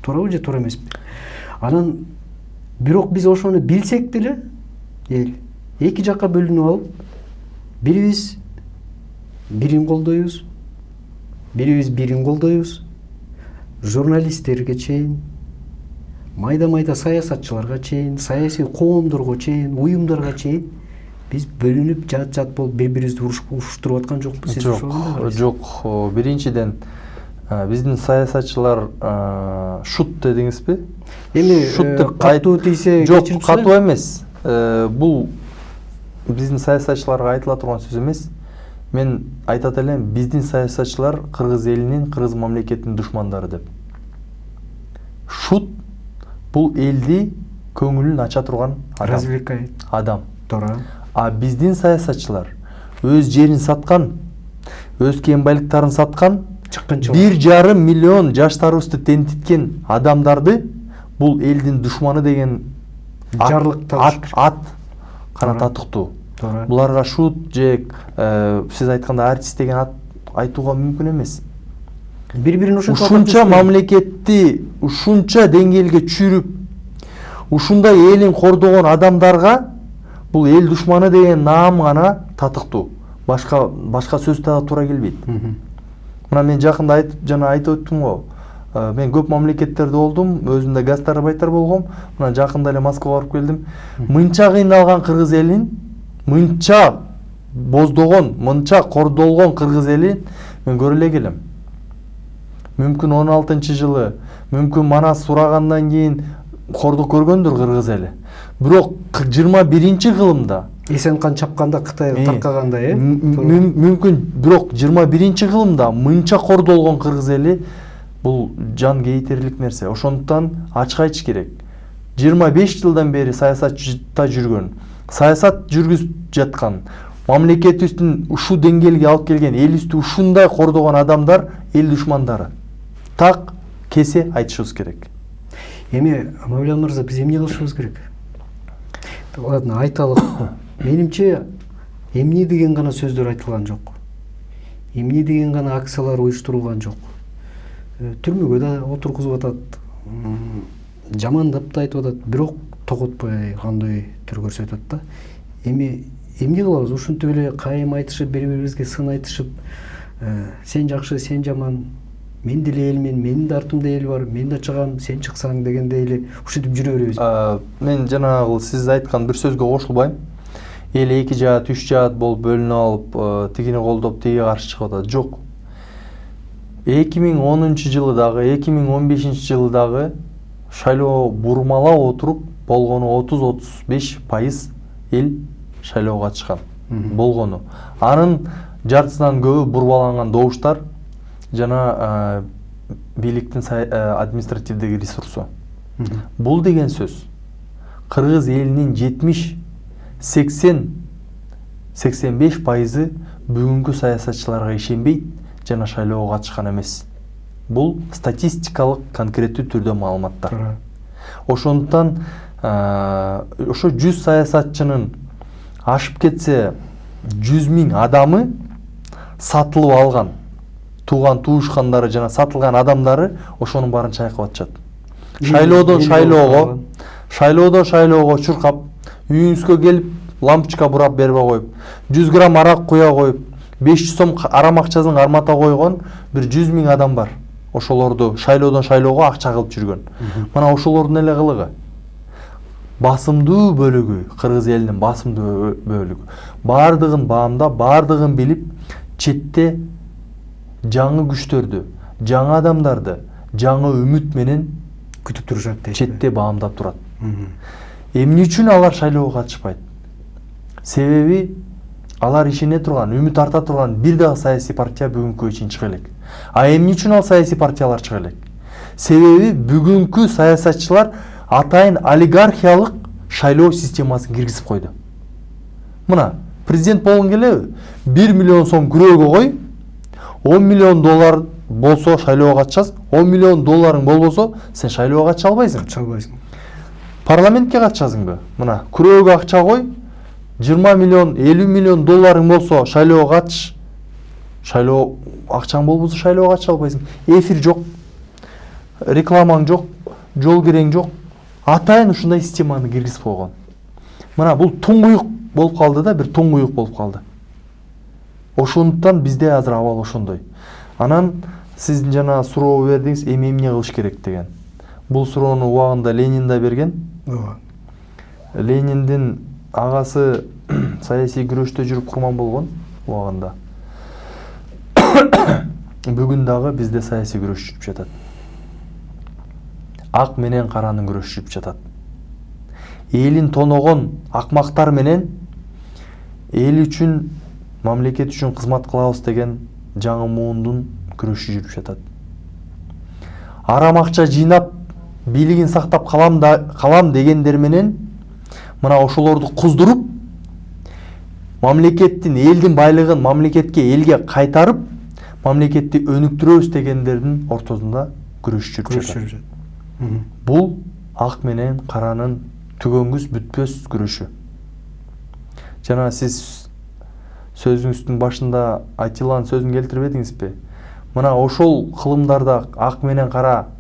Туурабы же туура эмеспи? Анан бирок биз ошону билсек деле, эл эки жакка бөлүнүп алып, бирибиз бирин колдойбуз, журналисттерге чейин, майда саясатчыларга чейин, саясий коомдорго чейин, уюмдарга чейин биз бөлүнүп жат болуп бири-бирибизди уруштуруп аткан жокпуз. Жок. Биринчиден биздин саясатчылар шут дедиңизби? Эми катуу тийсе кечирип жок, катуу эмес. Бул биздин саясатчыларга айтыла турган сөз эмес. Мен айтат элем, биздин саясатчылар кыргыз элинин, кыргыз мамлекетинин душмандары деп. Шут бул элди көңүлүн ача турган адам. Туура. А биздин саясатчылар өз жерин саткан, өз кем байлыктарын саткан, 1,5 миллион жаштарыбызды тентиткен адамдарды бул элдин душманы деген ат кана татыктуу. Буларга шут же сиз айтканда артист деген ат айтууга мүмкүн эмес. Бири-бирин ушунча мамлекетти ушунча деңгээлге чүйрүп, ушундай элин кордогон адамдарга бул эл душманы деген наам гана татыктуу. Башка сөз да туура келбейт. Мына мен жакында жана айтып өттүм го. Мен көп мамлекеттерде болдум, өзүмдө гастарбайтер болгом. Мына жакында эле Москвага барып келдим. Мынча кыйналган кыргыз элин, мынча боздогон, мынча кордолгон кыргыз элин мен көрө эле келем. Мүмкүн 16-жылы, мүмкүн Манас сурагандан кийин кордук көргөндүр кыргыз эли. Бирок 21-кылымда Эсен кан чапканда Кытай таркагандай, мүмкүн бирок 21-кылымда мынча кордолгон кыргыз эли бул жан кейтерлик нерсе. Ошондуктан ачык айтыш керек. 25 жылдан бери саясатта жүргөн, саясат жүргүзүп жаткан, мамлекетибиздин ушул деңгээлге алып келген, элибизди ушундай кордогон адамдар эл душмандары. Так кесе айтышыбыз керек. Эми Маулен мырза, биз эмне кылышыбыз керек? Ладно, айталык. Менимче эмне деген гана сөздөр айтылган жок. Эмне деген гана акциялар уюштурулган жок. Түрмөгө да отургузуп атат, жамандап да айтып атат, бирок тоготпой кандай түр көрсөтөт да. Эми эмне кылабыз? Ушинтип эле кайым айтышып, бири-бирибизге сын айтышып, сен жакшы, сен жаман, мен деле элмен, менин да артымда эл бар, мен да чыгам, сен чыксаң дегендей эле ушинтип жүрө беребиз. Мен жанагы сиз айткан бир сөзгө кошулбайм. Эл 2 жаат, 3 жаат болуп бөлүнүп алып, тигини колдоп, тиги каршы чыгып атат. Жок. 2010-жылы дагы, 2015-жылы дагы шайлоо бурмалап отуруп болгону 30-35% эл шайлоого катышкан болгону. Анын жартысынан көбү бурбаланган добуштар жана бийликтин административдеги ресурсу. Бул деген сөз кыргыз элинин 70-80-85% бүгүнкү саясатчыларга ишенбейт жана шайлоого катышкан эмес. Бул статистикалык конкреттүү түрдө маалыматтар. Ошондуктан ошо 100 саясатчынын ашып кетсе 100 000 адамы сатылып алган тууган туушкандары жана сатылган адамдары ошонун баарын чайкап атышат. Шайлоодон шайлоого чуркап, үйүңүзгө келип лампочка бурап бербей коюп, 100 грамм арак куя коюп, 500 сом арам акчасын кармата койгон бир 100 000 адам бар. Ошолорду шайлоодон шайлоого акча кылып жүргөн. Мына ошолордун эле кылыгы. Басымдуу бөлүгү, кыргыз элинин басымдуу бөлүгү баардыгын баамдап, баардыгын билип, четте жаңы күчтөрдү, жаңы адамдарды, жаңы үмүт менен күтүп турушат дейт. Четте баамдап турат. Эмне үчүн алар шайлоого катышпайт? Себеби алар ишене турган, үмүт арта турган бир дагы саясий партия бүгүнкү үчүн чыга элек. А эмне үчүн ал саясий партиялар чыга элек? Себеби бүгүнкү саясатчылар атайын олигархиялык шайлоо системасын киргизип койду. Мына, президент болгон келеби? 1 миллион сом күрөөгө кой, 10 миллион доллар болсо шайлоого катышасың, 10 миллион долларың болбосо сен шайлоого катыша албайсың. Парламентке катышасыңбы? Мына, күрөөгө акча кой, 20 миллион, 50 миллион долларың болсо шайлоого катыш. Шайлоо акчаң болбосо шайлоого катыша албайсың. Эфир жок, рекламаң жок, жол кирең жок. Атайын ушундай системаны киргизип койгон. Мына бул туңгуюк болуп калды да, бир туңгуюк болуп калды. Ошондуктан бизде азыр абал ошондой. Анан сиз жана суроо бердиңиз, эмне кылыш керек деген. Бул суроону убагында Ленин да берген. Лениндин агасы саясий күрөштө жүрүп курман болгон убагында. Бүгүн дагы бизде саясий күрөш жүрүп жатат. Ак менен каранын күрөшү жүрүп жатат. Элин тоногон акмактар менен эл үчүн, мамлекет үчүн кызмат кылабыз деген жаңы муундун күрөшү жүрүп жатат. Арам акча жыйнап, бийлигин сактап калам дегендер менен мына ошолорду куздуруп, мамлекеттин, элдин байлыгын мамлекетке, элге кайтарып, мамлекетти өнүктүрөбүз дегендердин ортосунда күрөш жүрүп жатат. Бул ак менен каранын түгөнгүс бүтпөс күрөшү. Жана сиз сөзүңүздүн башында айтылган сөзүн келтирбедиңизби? Мына ошол кылымдарда ак менен кара,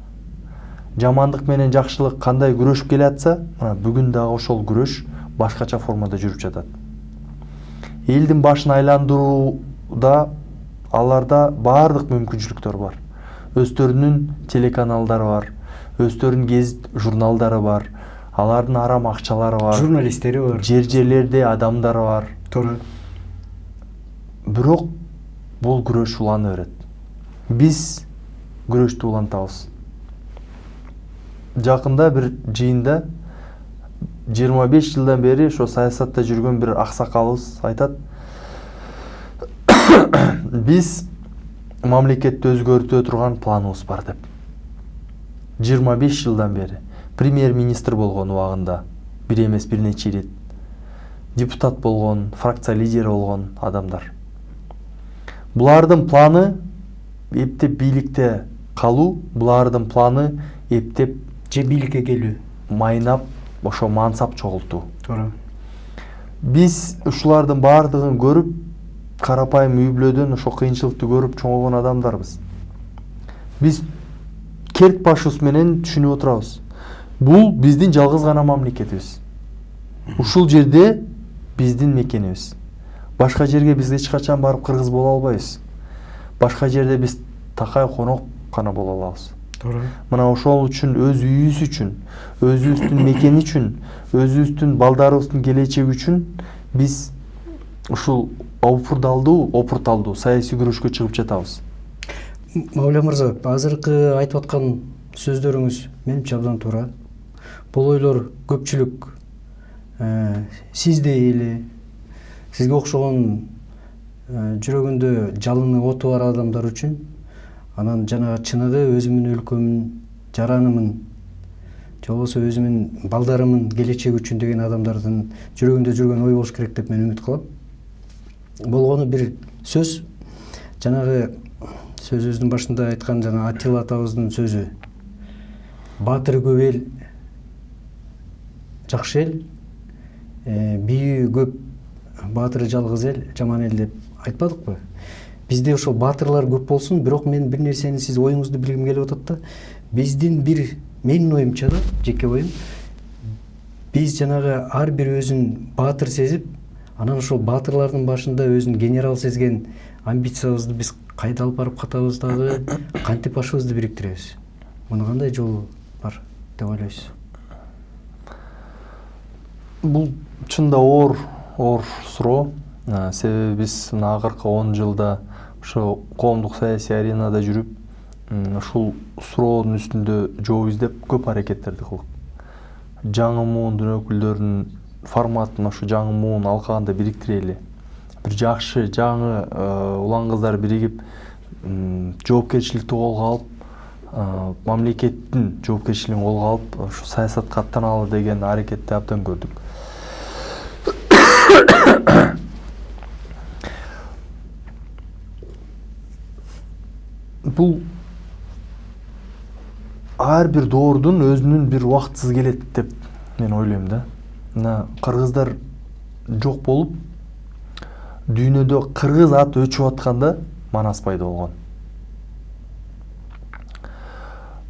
жамандык менен жакшылык кандай күрөшүп келатса, мына бүгүн дагы ошол күрөш башкача формада жүрүп жатат. Элдин башын айландырууда аларда баардык мүмкүнчүлүктөр бар. Өздөрүнүн телеканалдары бар, өздөрүнүн гезит журналдары бар, алардын арам акчалары бар, журналисттери бар, жер-жерлерде адамдары бар. Туура. Бирок бул күрөш улана берет. Биз күрөштү улантабыз. Жакында бир жыйында 25 жылдан бери ошо саясатта жүргөн бир аксакалыбыз айтат. Биз мамлекетти өзгөртө турган планыбыз бар деп. 25 жылдан бери премьер-министр болгон убагында бир эмес бир нече ирет депутат болгон, фракция лидери болгон адамдар. Булардын планы эптеп бийликте калуу, булардын планы эптеп же бийликке келүү, майнап ошо мансап чогултуу. Туура. Биз ушулардын баардыгын көрүп, карапайым үй-бүлөдөн ошо кыйынчылыкты көрүп чоңойгон адамдарбыз. Биз керт башыбыз менен түшүнүп отурабыз. Бул биздин жалгыз гана мамлекетибиз. Ушул жерде биздин мекенибиз. Башка жерге биз эч качан барып кыргыз боло албайбыз. Башка жерде биз такай конок гана боло алабыз. Туура. Мына ошол үчүн, өз үйүбүз үчүн, өзүбүздүн мекени үчүн, өзүбүздүн балдарыбыздын келечеги үчүн биз ушул опурталдуу саясий күрөшкө чыгып жатабыз. Мавля мырза, азыркы айтып аткан сөздөрүңүз менимче абдан туура. Бул ойлор көпчүлүк сиздей эле, сизге окшогон жүрөгүндө жалыны оту бар адамдар үчүн, анан жанагы чыныгы өзүмдүн өлкөмүн, жаранымын, же болбосо өзүмдүн балдарымын келечеги үчүн деген адамдардын жүрөгүндө жүргөн ой болуш керек деп мен үмүт кылам. Болгону бир сөз, жанагы сөзүбүздүн башында айткан жана Атилла атабыздын сөзү: баатыры көп эл жакшы эл, бийүү көп, баатыры жалгыз эл жаман эл деп айтпадыкпы? Бизде ошол баатырлар көп болсун, бирок мен бир нерсени сиз оюңузду билгим келип атат да. Биздин менин оюмча да, жеке оюм, биз жанагы ар бир өзүн баатыр сезип, анан ошол баатырлардын башында өзүн генерал сезген амбициябызды биз кайда алып барып катабыз дагы, кантип башыбызды бириктиребиз? Муну кандай жол бар деп ойлойсуз? Бул чында оор суроо. Себеби биз мына акыркы 10 жылда ошо коомдук саясий аренада жүрүп, ушул суроонун үстүндө жооп издеп көп аракеттерди кылдык. Жаңы муундун өкүлдөрүнүн форматын ошо жаңы муун алкагында бириктирели. Бир жакшы жаңы улан кыздар биригип, жоопкерчиликти колго алып, мамлекеттин жоопкерчилигин колго алып, ошо саясатка аттаналы деген аракетти абдан көрдүк. Бул ар бир доордун өзүнүн бир убактысы келет деп мен ойлойм да. Мына кыргыздар жок болуп, дүйнөдө кыргыз аты өчүп атканда Манас пайда болгон.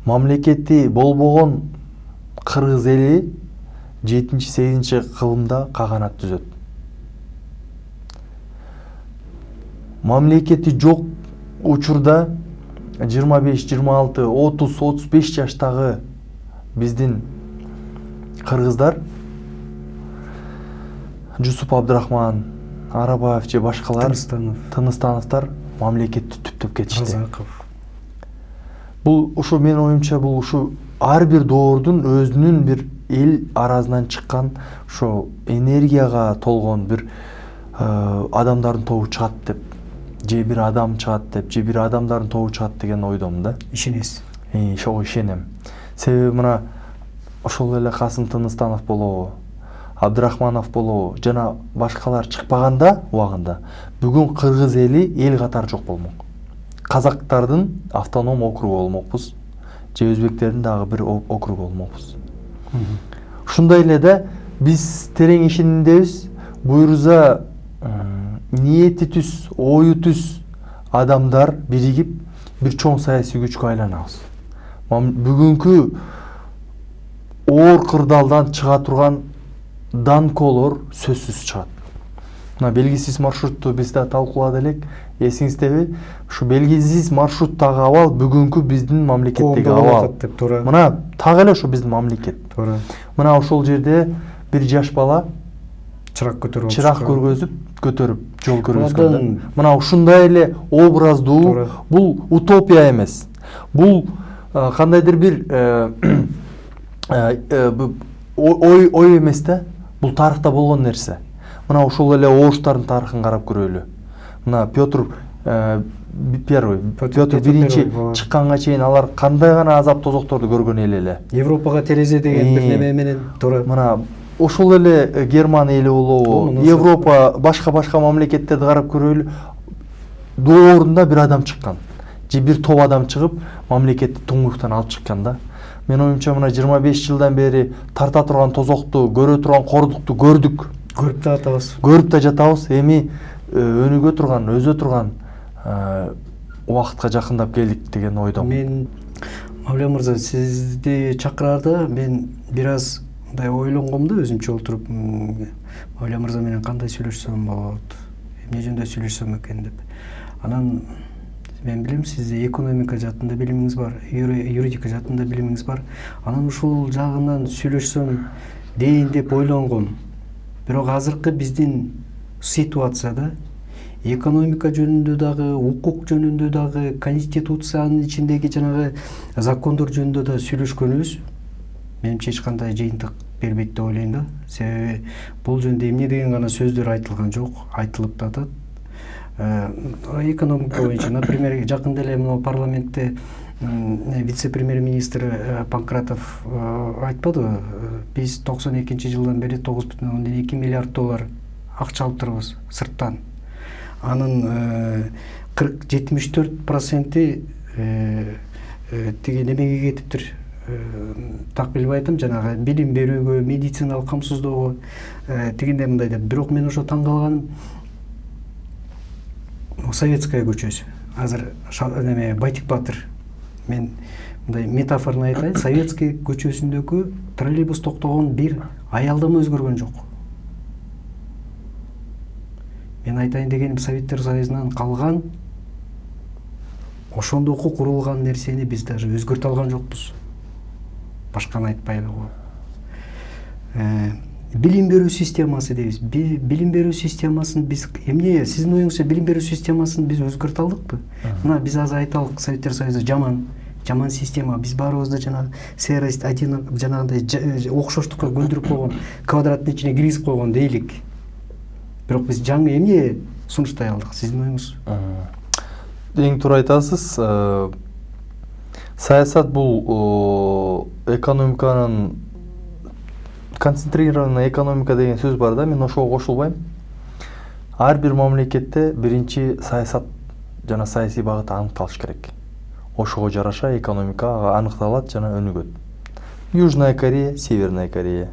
Мамлекети болбогон кыргыз эли 7-8 кылымда каганат түзөт. Мамлекети жок учурда 25, 26, 30, 35 жаштагы биздин кыргыздар Жусуп Абдрахман, Арабаев же башкалар, Тыныстановдор мамлекетти түптөп кетишти. Бул ушу менин оюмча бул ушу ар бир доордун өзүнүн бир эл аразынан чыккан ошо энергияга толгон бир адамдардын тобу чыгат деп, же бир адам чыгат деп, же бир адамдардын тобу чыгат деген ойдомун да. Ишенесиз? Ошого ишенем. Себеби мына ошол эле Касым Тыныстанов болобу, Абдрахманов болобу, жана башкалар чыкпаганда убагында бүгүн кыргыз эли эл катары жок болмок. Казактардын автоном округу болмокпуз, же өзбектердин дагы бир округу болмокпуз. Ушундай эле да биз терең ишенимдебиз, буйруза ниети түз, ою түз адамдар биригип бир чоң саясий күчкө айланабыз. Бүгүнкү оор кырдаалдан чыга турган данколор сөзсүз чыгат. Мына белгисиз маршрутту биз да талкуулады элек, эсиңиздеби? Ушу белгисиз маршруттагы абал бүгүнкү биздин мамлекеттеги абал. Мына так эле ошо биздин мамлекет. Мына ошол жерде бир жаш бала чырак көргөзүп, көтөрүп жол көргөзгөн. Мына ушундай эле образдуу, бул утопия эмес. Бул кандайдыр бир ой эмес да, бул тарыхта болгон нерсе. Мына ошол эле орустардын тарыхын карап көрөлү. Мына Петр биринчи чыкканга чейин алар кандай гана азап тозокторду көргөн эл эле. Европага терезе деген бир неме менен туура. Мына ошол эле Герман эли болобу, Европа башка мамлекеттерди карап көрөлү. Доорунда бир адам чыккан. Же бир топ адам чыгып, мамлекетти туңгуктан алып чыккан да. Мен оюмча мына 25 жылдан бери тарта турган тозокту, көрө турган кордукту көрдүк. Көрүп да атабыз. Көрүп да жатабыз. Эми өнүгө турган, өзө турган убакытка жакындап келдик деген ойдомун. Мен Мавлия мырза, сизди чакыраарда мен бир аз мындай ойлонгом да өзүмчө отуруп, Мавлия мырза менен кандай сүйлөшсөм болот, эмне жөнүндө сүйлөшсөм экен деп. Анан мен билем, сизде экономика жаатында билимиңиз бар, юридика жаатында билимиңиз бар. Анан ушул жагынан сүйлөшсөм дейин деп ойлонгом. Бирок азыркы биздин ситуацияда экономика жөнүндө дагы, укук жөнүндө дагы, конституциянын ичиндеги жанагы закондор жөнүндө да сүйлөшкөнүбүз менимче эч кандай жыйынтык бербейт деп ойлойм да. Себеби бул жөнүндө эмне деген гана сөздөр айтылган жок, айтылып да атат. Экономика боюнча, например, жакында эле мына парламентте вице-премьер-министр Панкратов айтпадыбы? Биз 92-жылдан бери 9,2 миллиард доллар акча алып турабыз сырттан. Анын 74% тиги немеге кетиптир. Так билбей айтам, жанагы билим берүүгө, медициналык камсыздоого, тигиндей мындай деп. Бирок мен ошо таң калганым Советская көчөсү. Азыр неме Байтик Батыр. Мен мындай метафорно айтайын, Советский көчөсүндөгү троллейбус токтогон бир аялдама өзгөргөн жок. Мен айтайын дегеним, Советтер Союзунан калган ошондоку курулган нерсени биз даже өзгөртө алган жокпуз. Башканы айтпай эле коюп. Билим берүү системасы дейбиз. Билим берүү системасын биз эмне, сиздин оюңузча билим берүү системасын биз өзгөртө алдыкпы? Мына биз азыр айталык, Советтер Союзу жаман система. Биз баарыбызды жанагы серость, один жанагындай окшоштукка көндүрүп койгон, квадраттын ичине киргизип койгон дейлик. Бирок биз жаңы эмне сунуштай алдык, сиздин оюңуз? Эң туура айтасыз. Саясат бул экономиканын, концентрированный экономика деген сөз бар да, мен ошого кошулбайм. Ар бир мамлекетте биринчи саясат жана саясий багыт аныкталыш керек. Ошого жараша экономика аныкталат жана өнүгөт. Южная Корея, Северная Корея.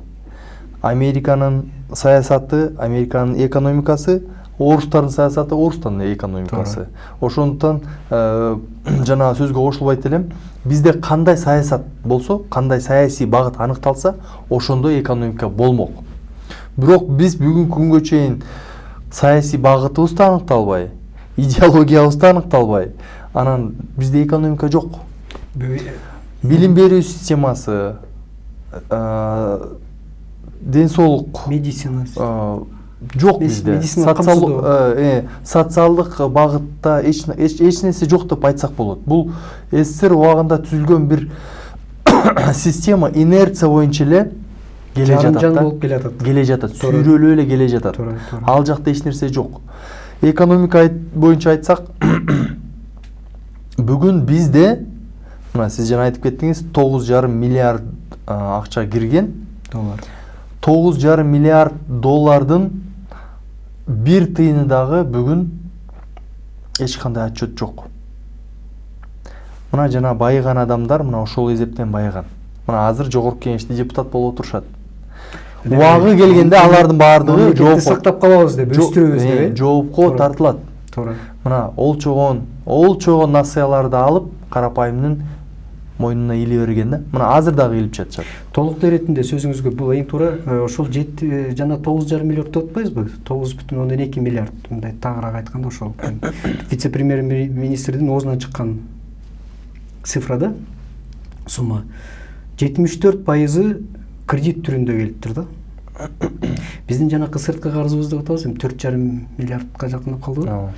Американын саясаты, Американын экономикасы, орустардын саясаты, орустардын экономикасы. Ошондуктан жана сөзгө кошулбайт элем. Бизде кандай саясат болсо, кандай саясий багыт аныкталса, ошондой экономика болмок. Бирок биз бүгүнкү күнгө чейин саясий багытыбыз да аныкталбай, идеологиябыз да аныкталбай, анан бизде экономика жок. Билим берүү системасы, ден соолук, медицина жок бизде. Социалдык багытта эч нерсе жок деп айтсак болот. Бул СССР убагында түзүлгөн бир система, инерция боюнча эле келе жатат. Келе жатат, сүйрөлүп эле келе жатат. Ал жакта эч нерсе жок. Экономика боюнча айтсак, бүгүн бизде, мына сиз жана айтып кеттиңиз, 9,5 миллиард акча кирген. 9,5 миллиард доллардын бир тыйыны дагы бүгүн эч кандай отчет жок. Мына жана байыган адамдар мына ошол эсептен байыган. Мына азыр жогорку кеңеште депутат болуп отурушат. Убагы келгенде алардын баардыгы жооп сактап калабыз деп, өстүрөбүз деп, жоопко тартылат. Туура. Мына олчогон насыяларды алып, карапайымдын мойнуна иле берген да. Мына азыр дагы илип жатышат. Толук иретинде сөзүңүзгө бул эң туура. Ошол жана 9,5 миллиард деп атпайбызбы? 9,2 миллиард. Мындай тагыраак айтканда ошол вице-премьер-министрдин оозунан чыккан цифра да, сумма. 74% кредит түрүндө келиптир да. Биздин жанакы сырткы карызыбыз деп атабыз, 4,5 миллиардка жакындап калдыбы?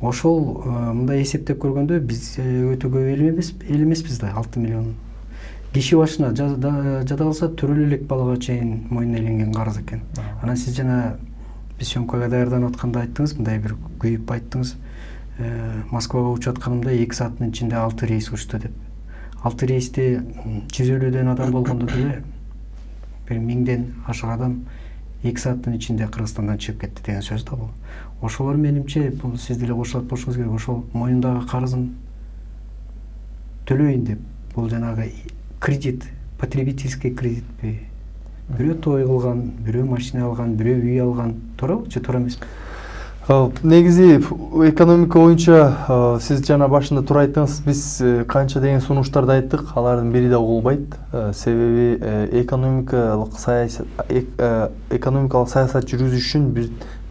Ошол мындай эсептеп көргөндө биз өтө көп эл эмеспиз да, 6 миллион. Киши башына жада калса 4 элек балага чейин мойнуна иленген карыз экен. Анан сиз жана биз сөмкөгө даярданып атканда айттыңыз, мындай бир күйүп айттыңыз. Москвага учуп атканымда 2 сааттын ичинде 6 рейс учту деп. 6 рейсте 150ден адам болгондо деле бир 1000ден ашык адам 2 сааттын ичинде Кыргызстандан чыгып кетти деген сөз да бул. Ошолор менимче бул сиз деле кошулат болушуңуз керек. Ошол моюндагы карызын төлөйүн деп, бул жанагы кредит, потребительский кредитпи? Бирөө той кылган, бирөө машина алган, бирөө үй алган, туурабы же туура эмеспи? Негизи экономика боюнча сиз жана башында туура айттыңыз, биз канча деген сунуштарды айттык, алардын бири да угулбайт. Себеби экономикалык саясат жүргүзүш үчүн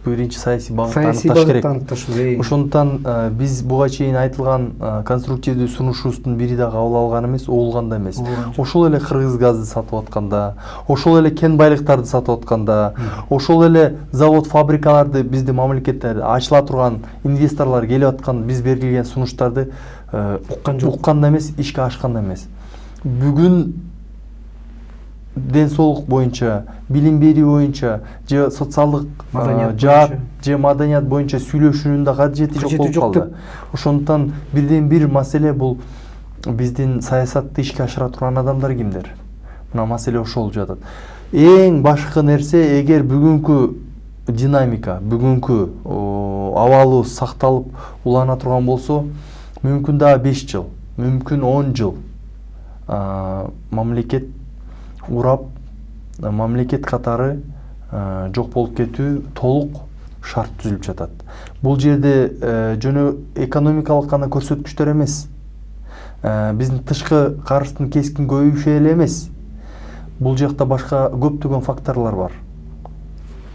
биринчи саясий багытты саясий аныкташ керек. багытты аныкташыбыз. Ошондуктан биз буга чейин айтылган конструктивдүү сунушубуздун бири да кабыл алган эмес, угулган да эмес. Ошол эле кыргыз газды сатып атканда, ошол эле кен байлыктарды сатып атканда, ошол эле завод фабрикаларды биздин мамлекетте ачыла турган инвесторлор келип аткан, биз берилген сунуштарды уккан да эмес, ишке ашкан да эмес. Бүгүн ден соолук боюнча, билим берүү боюнча, же социалдык жаап, же маданият боюнча сүйлөшүүнүн да кажети жок болуп калды. Ошондуктан бирден бир маселе бул биздин саясатты ишке ашыра турган адамдар кимдер? Мына маселе ошол болуп жатат. Эң башкы нерсе, эгер бүгүнкү динамика, бүгүнкү абалы сакталып улана турган болсо, мүмкүн да 5 жыл, мүмкүн 10 жыл мамлекет мамлекет катары жок болуп кетүү толук шарт түзүлүп жатат. Бул жерде жөнө экономикалык гана көрсөткүчтөр эмес, биздин тышкы карыздын кескин көбөйүшү эле эмес. Бул жакта башка көптөгөн факторлор бар.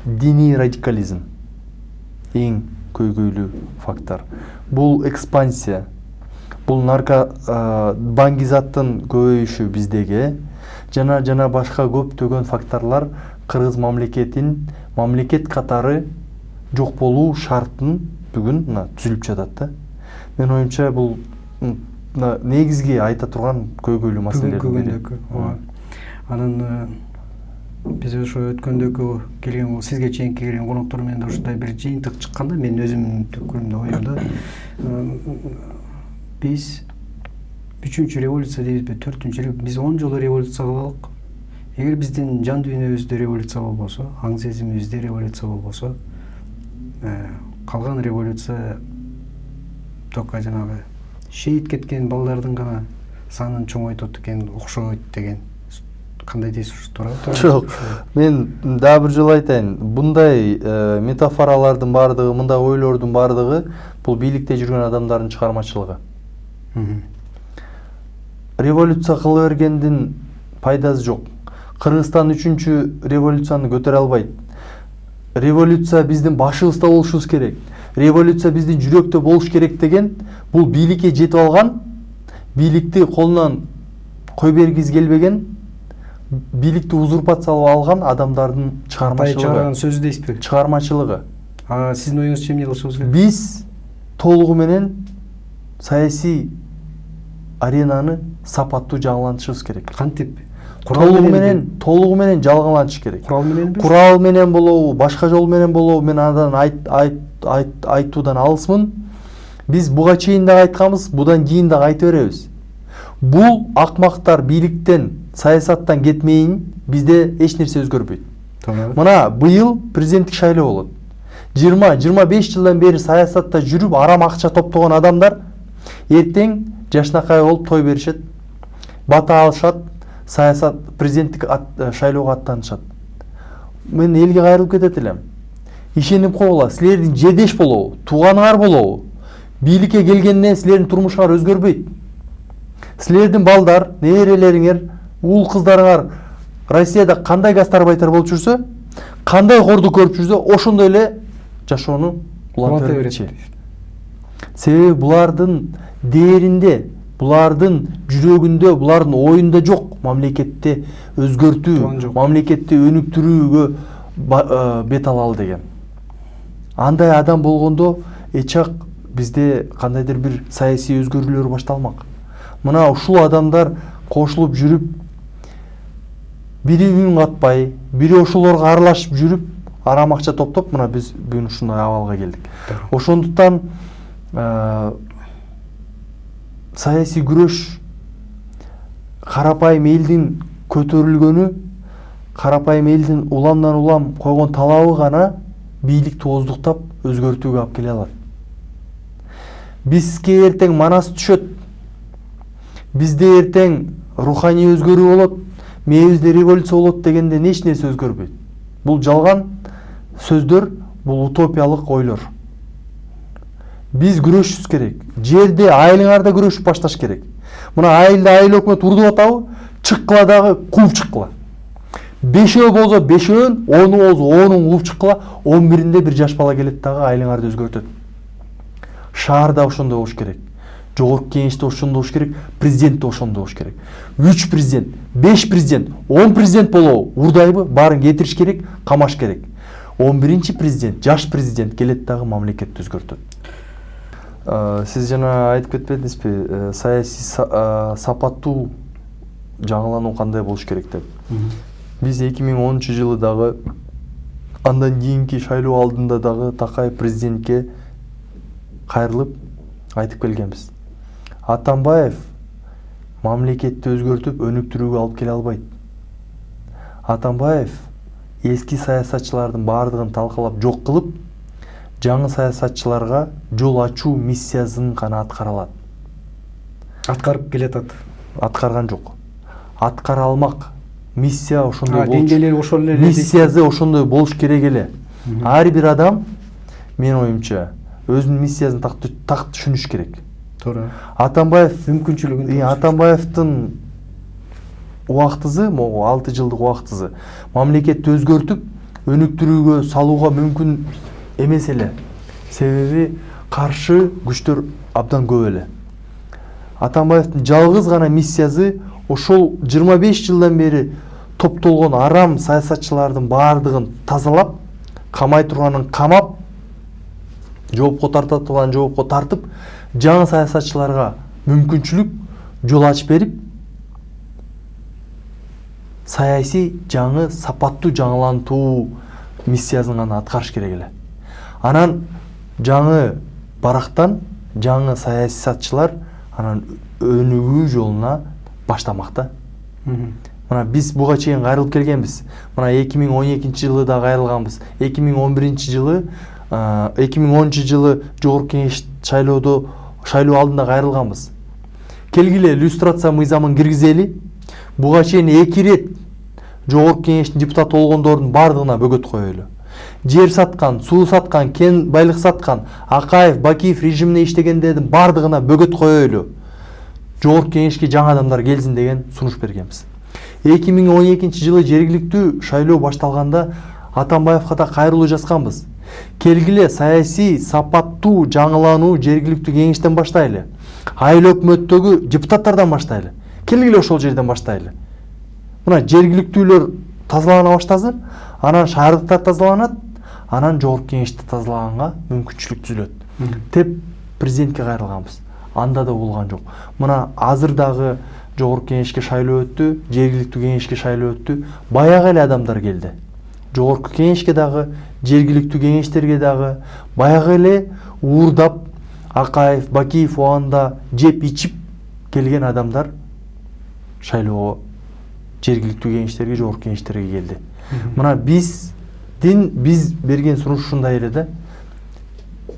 Диний радикализм эң көйгөйлүү фактор. Бул экспансия, бул баңгизаттын көбөйүшү биздеги, жана башка көптөгөн факторлор кыргыз мамлекетин мамлекет катары жок болуу шартын бүгүн түзүлүп жатат да. Менин оюмча бул негизги айта турган көйгөйлүү маселелердин бири. Анан биз ошо өткөндөгү келген, сизге чейин келген коноктор менен ушундай бир жыйынтык чыкканда, мен өзүмдүн пикиримде оюмда, биз 3-чү революция дейбизби, 4-чү, биз 10 жолу революция кылалык. Эгер биздин жан дүйнөбүздө революция болбосо, аң сезимибизде революция болбосо, калган революция только жанагы шейит кеткен балдардын гана санын чоңойтот экен, окшойт деген. Кандай дейсиз, туурабы? Жок, мен дагы бир жолу айтайын. Мындай метафоралардын бардыгы, мындай ойлордун бардыгы бул бийликте жүргөн адамдардын чыгармачылыгы. Революция кыла бергендин пайдасы жок. Кыргызстан 3-чү революцияны көтөрө албайт. Революция биздин башыбызда болушубуз керек. Революция биздин жүрөктө болуш керек деген бул бийликке жетип алган, бийликти колунан кой бергиз келбеген, бийликти узурпациялап алган адамдардын чыгармачылыгы. Чыгарган сөзү дейсизби? Чыгармачылыгы. Сиздин оюңузча эмне кылышыбыз керек? Биз толугу менен саясий аренаны сапаттуу жаңылантышыбыз керек. Кантип? Толугу менен жалгалантыш керек. Курал мененби? Курал менен болобу, башка жол менен болобу, мен андан айтуудан алысмын. Биз буга чейин да айтканбыз, будан кийин да айта беребиз. Бул акмактар бийликтен, саясаттан кетмейин, бизде эч нерсе өзгөрбөйт. Мына быйыл президенттик шайлоо болот. 20-25 жылдан бери саясатта жүрүп арам акча топтогон адамдар эртең жашнакай болуп той беришет, бата алышат, саясат президенттик шайлоого аттанышат. Мен элге кайрылып кетет элем. Ишенип койгула, силердин жедеш болобу, тууганыңар болобу, бийликке келгенден силердин турмушуңар өзгөрбөйт. Силердин балдар, неберелериңер, уул кыздарыңар Россияда кандай гастарбайтер болуп жүрсө, кандай корду көрүп жүрсө, ошондой эле жашоону уланта берет. Себеби булардын дээринде, булардын жүрөгүндө, булардын оюнда жок мамлекетти өзгөртүү, мамлекетти өнүктүрүүгө бет алалы деген. Андай адам болгондо эчак бизде кандайдыр бир саясий өзгөрүүлөр башталмак. Мына ушул адамдар кошулуп жүрүп, бири үн катпай, бири ошолорго аралашып жүрүп, арам акча топтоп, мына биз бүгүн ушундай абалга келдик. Ошондуктан саясий күрөш карапайым элдин көтөрүлгөнү, карапайым элдин уламдан улам койгон талабы гана бийликти ооздуктап өзгөртүүгө алып келе алат. Бизге эртең манас түшөт, бизде эртең руханий өзгөрүү болот, мээбизде революция болот дегенде эч нерсе өзгөрбөйт. Бул жалган сөздөр, бул утопиялык ойлор. Биз күрөшүбүз керек. Жерде айылыңарда күрөшүп башташ керек. Мына айылда айыл өкмөт урдуп атабы, чыккыла дагы кууп чыккыла. Бешөө болсо бешөөнүн, 10 болсо 10-ун угуп чыккыла, 11-inde бир жаш бала келет дагы айлыңарды өзгөртөт. Шаарда ошондой болуш керек. Жогорку кеңеште ошондой болуш керек, президент да ошондой болуш керек. 3 президент, 5 президент, 10 президент болобу, урдайбы, баарын кетириш керек, камаш керек. 11-ci президент, жаш президент келет дагы мамлекетти өзгөртөт. Сиз жана айтып кетпедиңизби, саясий сапаттуу жаңылануу кандай болуш керек деп. Биз 2010-жылы дагы, андан кийинки шайлоо алдында дагы Такаев президентке кайрылып айтып келгенбиз. Атамбаев мамлекетти өзгөртүп, өнүктүрүүгө алып келе албайт. Атамбаев эски саясатчылардын баардыгын талкалап жок кылып, жаңы саясатчыларга жол ачуу миссиясын гана аткара алат. Аткарып келатат. Аткарган жок. Аткара алмак. Миссия ошондой болуш. Деңгээлери ошол эле. Миссиясы ошондой болуш керек эле. Ар бир адам, менин оюмча, өзүнүн миссиясын так түшүнүш керек. Туура. Атамбаев мүмкүнчүлүгүн. Атамбаевдин убактысы, могу 6 жылдык убактысы мамлекетти өзгөртүп, өнүктүрүүгө салууга мүмкүн эмес эле. Себеби каршы күчтөр абдан көп эле. Атамбаевдин жалгыз гана миссиясы ошол 25 жылдан бери топтолгон арам саясатчылардын баардыгын тазалап, камай турганын камап, жоопко тарта турганын жоопко тартып, жаңы саясатчыларга мүмкүнчүлүк, жол ачып берип, саясий жаңы сапаттуу жаңылантуу миссиясын гана аткарыш керек эле. Анан жаңы барактан жаңы саясатчылар анан өнүгүү жолуна баштамакта. Мына биз буга чейин кайрылып келгенбиз. Мына 2012-жылы да кайрылганбыз. 2011-жылы, 2010-жылы жогорку кеңеш шайлоо алдында кайрылганбыз. Келгиле иллюстрация мыйзамын киргизели. Буга чейин 2 рет жогорку кеңештин депутаты болгондордун баардыгына бөгөт коелу. Жер саткан, суу саткан, кен байлык саткан, Акаев, Бакиев режимине иштегендердин баардыгына бөгөт коелу. Жогорку кеңешке жаңы адамдар келсин деген сунуш бергенбиз. 2012-жылы жергиликтүү шайлоо башталганда Атамбаевга да кайрылуу жазганбыз. Келгиле саясий сапаттуу жаңылануу жергиликтүү кеңештен баштайлы. Айыл өкмөттөгү депутаттардан баштайлы. Келгиле ошол жерден баштайлы. Мына жергиликтүүлөр тазалана баштасын, анан шаардыктар тазаланат, анан жогорку кеңешти тазалаганга мүмкүнчүлүк түзүлөт. Деп президентке кайрылганбыз. Анда да болгон жок. Мына азыр дагы жогорку кеңешке шайлоо өттү, жергиликтүү кеңешке шайлоо өттү. Баягы эле адамдар келди. Жогорку кеңешке дагы, жергиликтүү кеңештерге дагы баягы эле уурдап Акаев, Бакиев оанда жеп ичип келген адамдар шайлоого, жергиликтүү кеңештерге, жогорку кеңештерге келди. Мына биз берген сунуш ушундай эле да.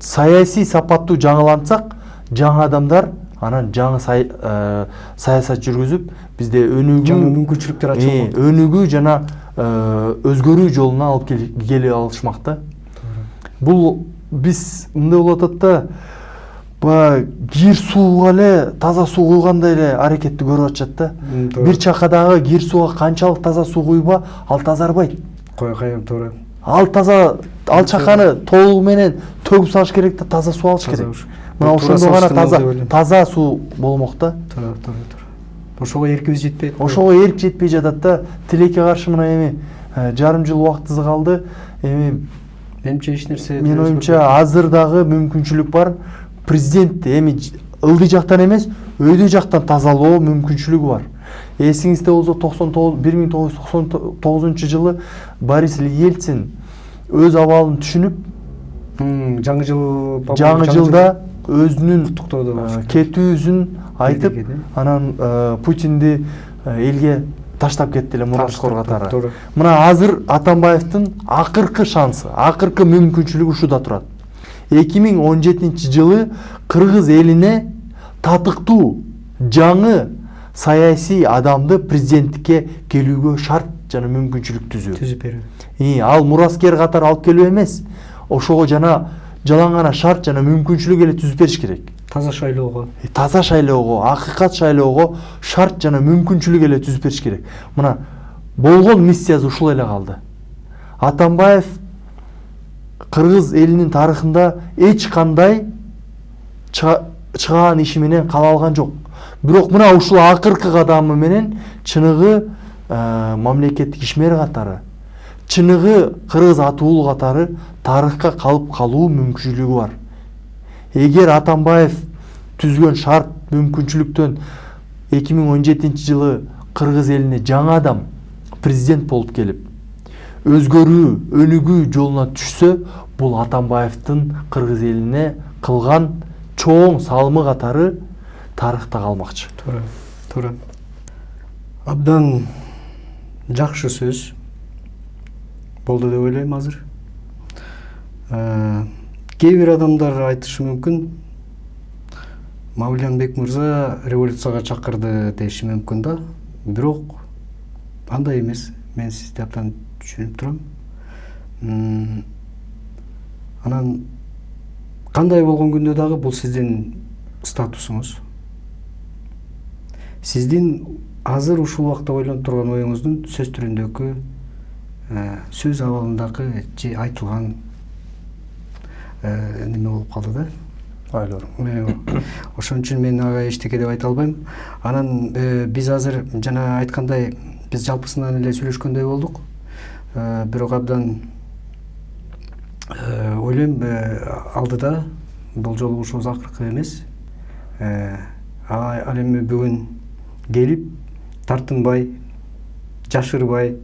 Саясий сапаттуу жаңылантсак, жаңы адамдар анан жаңы саясат жүргүзүп, бизде жаңы мүмкүнчүлүктөр ачылат. Өнүгүү жана өзгөрүү жолуна алып келе алышмакта. Бул биз мындай болуп атат да, кир сууга эле таза суу куйгандай эле аракетти көрүп атышат да. Бир чакадагы кир сууга канчалык таза суу куйба, ал тазарбайт. Кайым туура. Ал чаканы толугу менен төгүп салыш керек да, таза суу алыш керек. Мына ошондо гана таза суу болмок да. Туура. Ошого эркибиз жетпейт. Ошого эрк жетпей жатат да. Тилекке каршы мына эми жарым жыл убактыбыз калды. Эми менимче эч нерсе. Менин оюмча азыр дагы мүмкүнчүлүк бар. Президент эми ылдый жактан эмес, өйдө жактан тазалоо мүмкүнчүлүгү бар. Эсиңизде болсо 1999-жылы Борис Ельцин өз абалын түшүнүп, жаңы жылда өзүнүн кетүүсүн айтып, анан Путинди элге таштап кетти эле мураскор катары. Мына азыр Атамбаевдин акыркы шансы, акыркы мүмкүнчүлүгү ушуда турат. 2017-жылы Кыргыз элине татыктуу жаңы саясий адамды президенттикке келүүгө шарт жана мүмкүнчүлүк түзүп берүү. Ал мураскер катары алып келүү эмес, ошого жана жалаң гана шарт жана мүмкүнчүлүк эле түзүп бериш керек. Таза шайлоого, акыкат шайлоого шарт жана мүмкүнчүлүк эле түзүп бериш керек. Мына болгон миссиясы ушул эле калды. Атамбаев кыргыз элинин тарыхында эч кандай чыгаан иши менен кала алган жок. Бирок мына ушул акыркы кадамы менен чыныгы мамлекеттик ишмер катары, чыныгы кыргыз атуулу катары тарыхка калып калуу мүмкүнчүлүгү бар. Эгер Атамбаев түзгөн шарт мүмкүнчүлүктөн 2017 жылы кыргыз элине жаңы адам президент болуп келип, өзгөрүү, өнүгүү жолуна түшсө, бул Атамбаевдин кыргыз элине кылган чоң салымы катары тарыхта калмакчы. Туура. Абдан жакшы сөз болду деп ойлойм азыр. Кээ бир адамдар айтышы мүмкүн, Мавлянбек мырза революцияга чакырды деши мүмкүн да. Бирок андай эмес. Мен сизди абдан түшүнүп турам. Анан кандай болгон күндө дагы бул сиздин статусуңуз. Сиздин азыр ушул убакта ойлонуп турган оюңуздун сөз түрүндөгү, сөз абалындагы же айтылган неме болуп калды да. Айлар. Ошон үчүн мен ага эчтеке деп айта албайм. Анан биз азыр жана айткандай биз жалпысынан эле сүйлөшкөндөй болдук. Бирок абдан ойлойм алдыда бул жолу ушул акыркы эмес. Ал эми бүгүн келип тартынбай, жашырбай,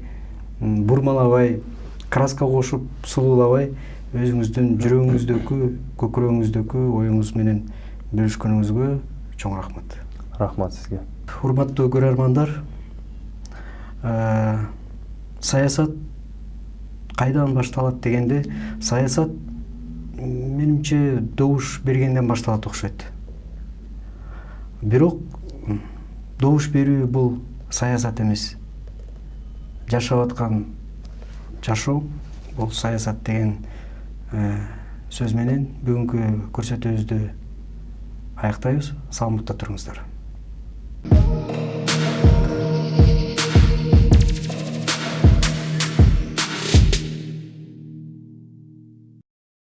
бурмалабай, краска кошуп сулуулабай өзүңүздүн жүрөгүңүздөгү, көкүрөгүңүздөгү оюңуз менен бөлүшкөнүңүзгө чоң рахмат. Рахмат сизге. Урматтуу көрөрмандар, саясат кайдан башталат дегенде, саясат менимче добуш бергенден башталат окшойт. Бирок добуш берүү бул саясат эмес. Жашап аткан жашоо бул саясат деген сөз менен бүгүнкү көрсөтүүбүздү аяктайбыз. Саламатта туруңуздар.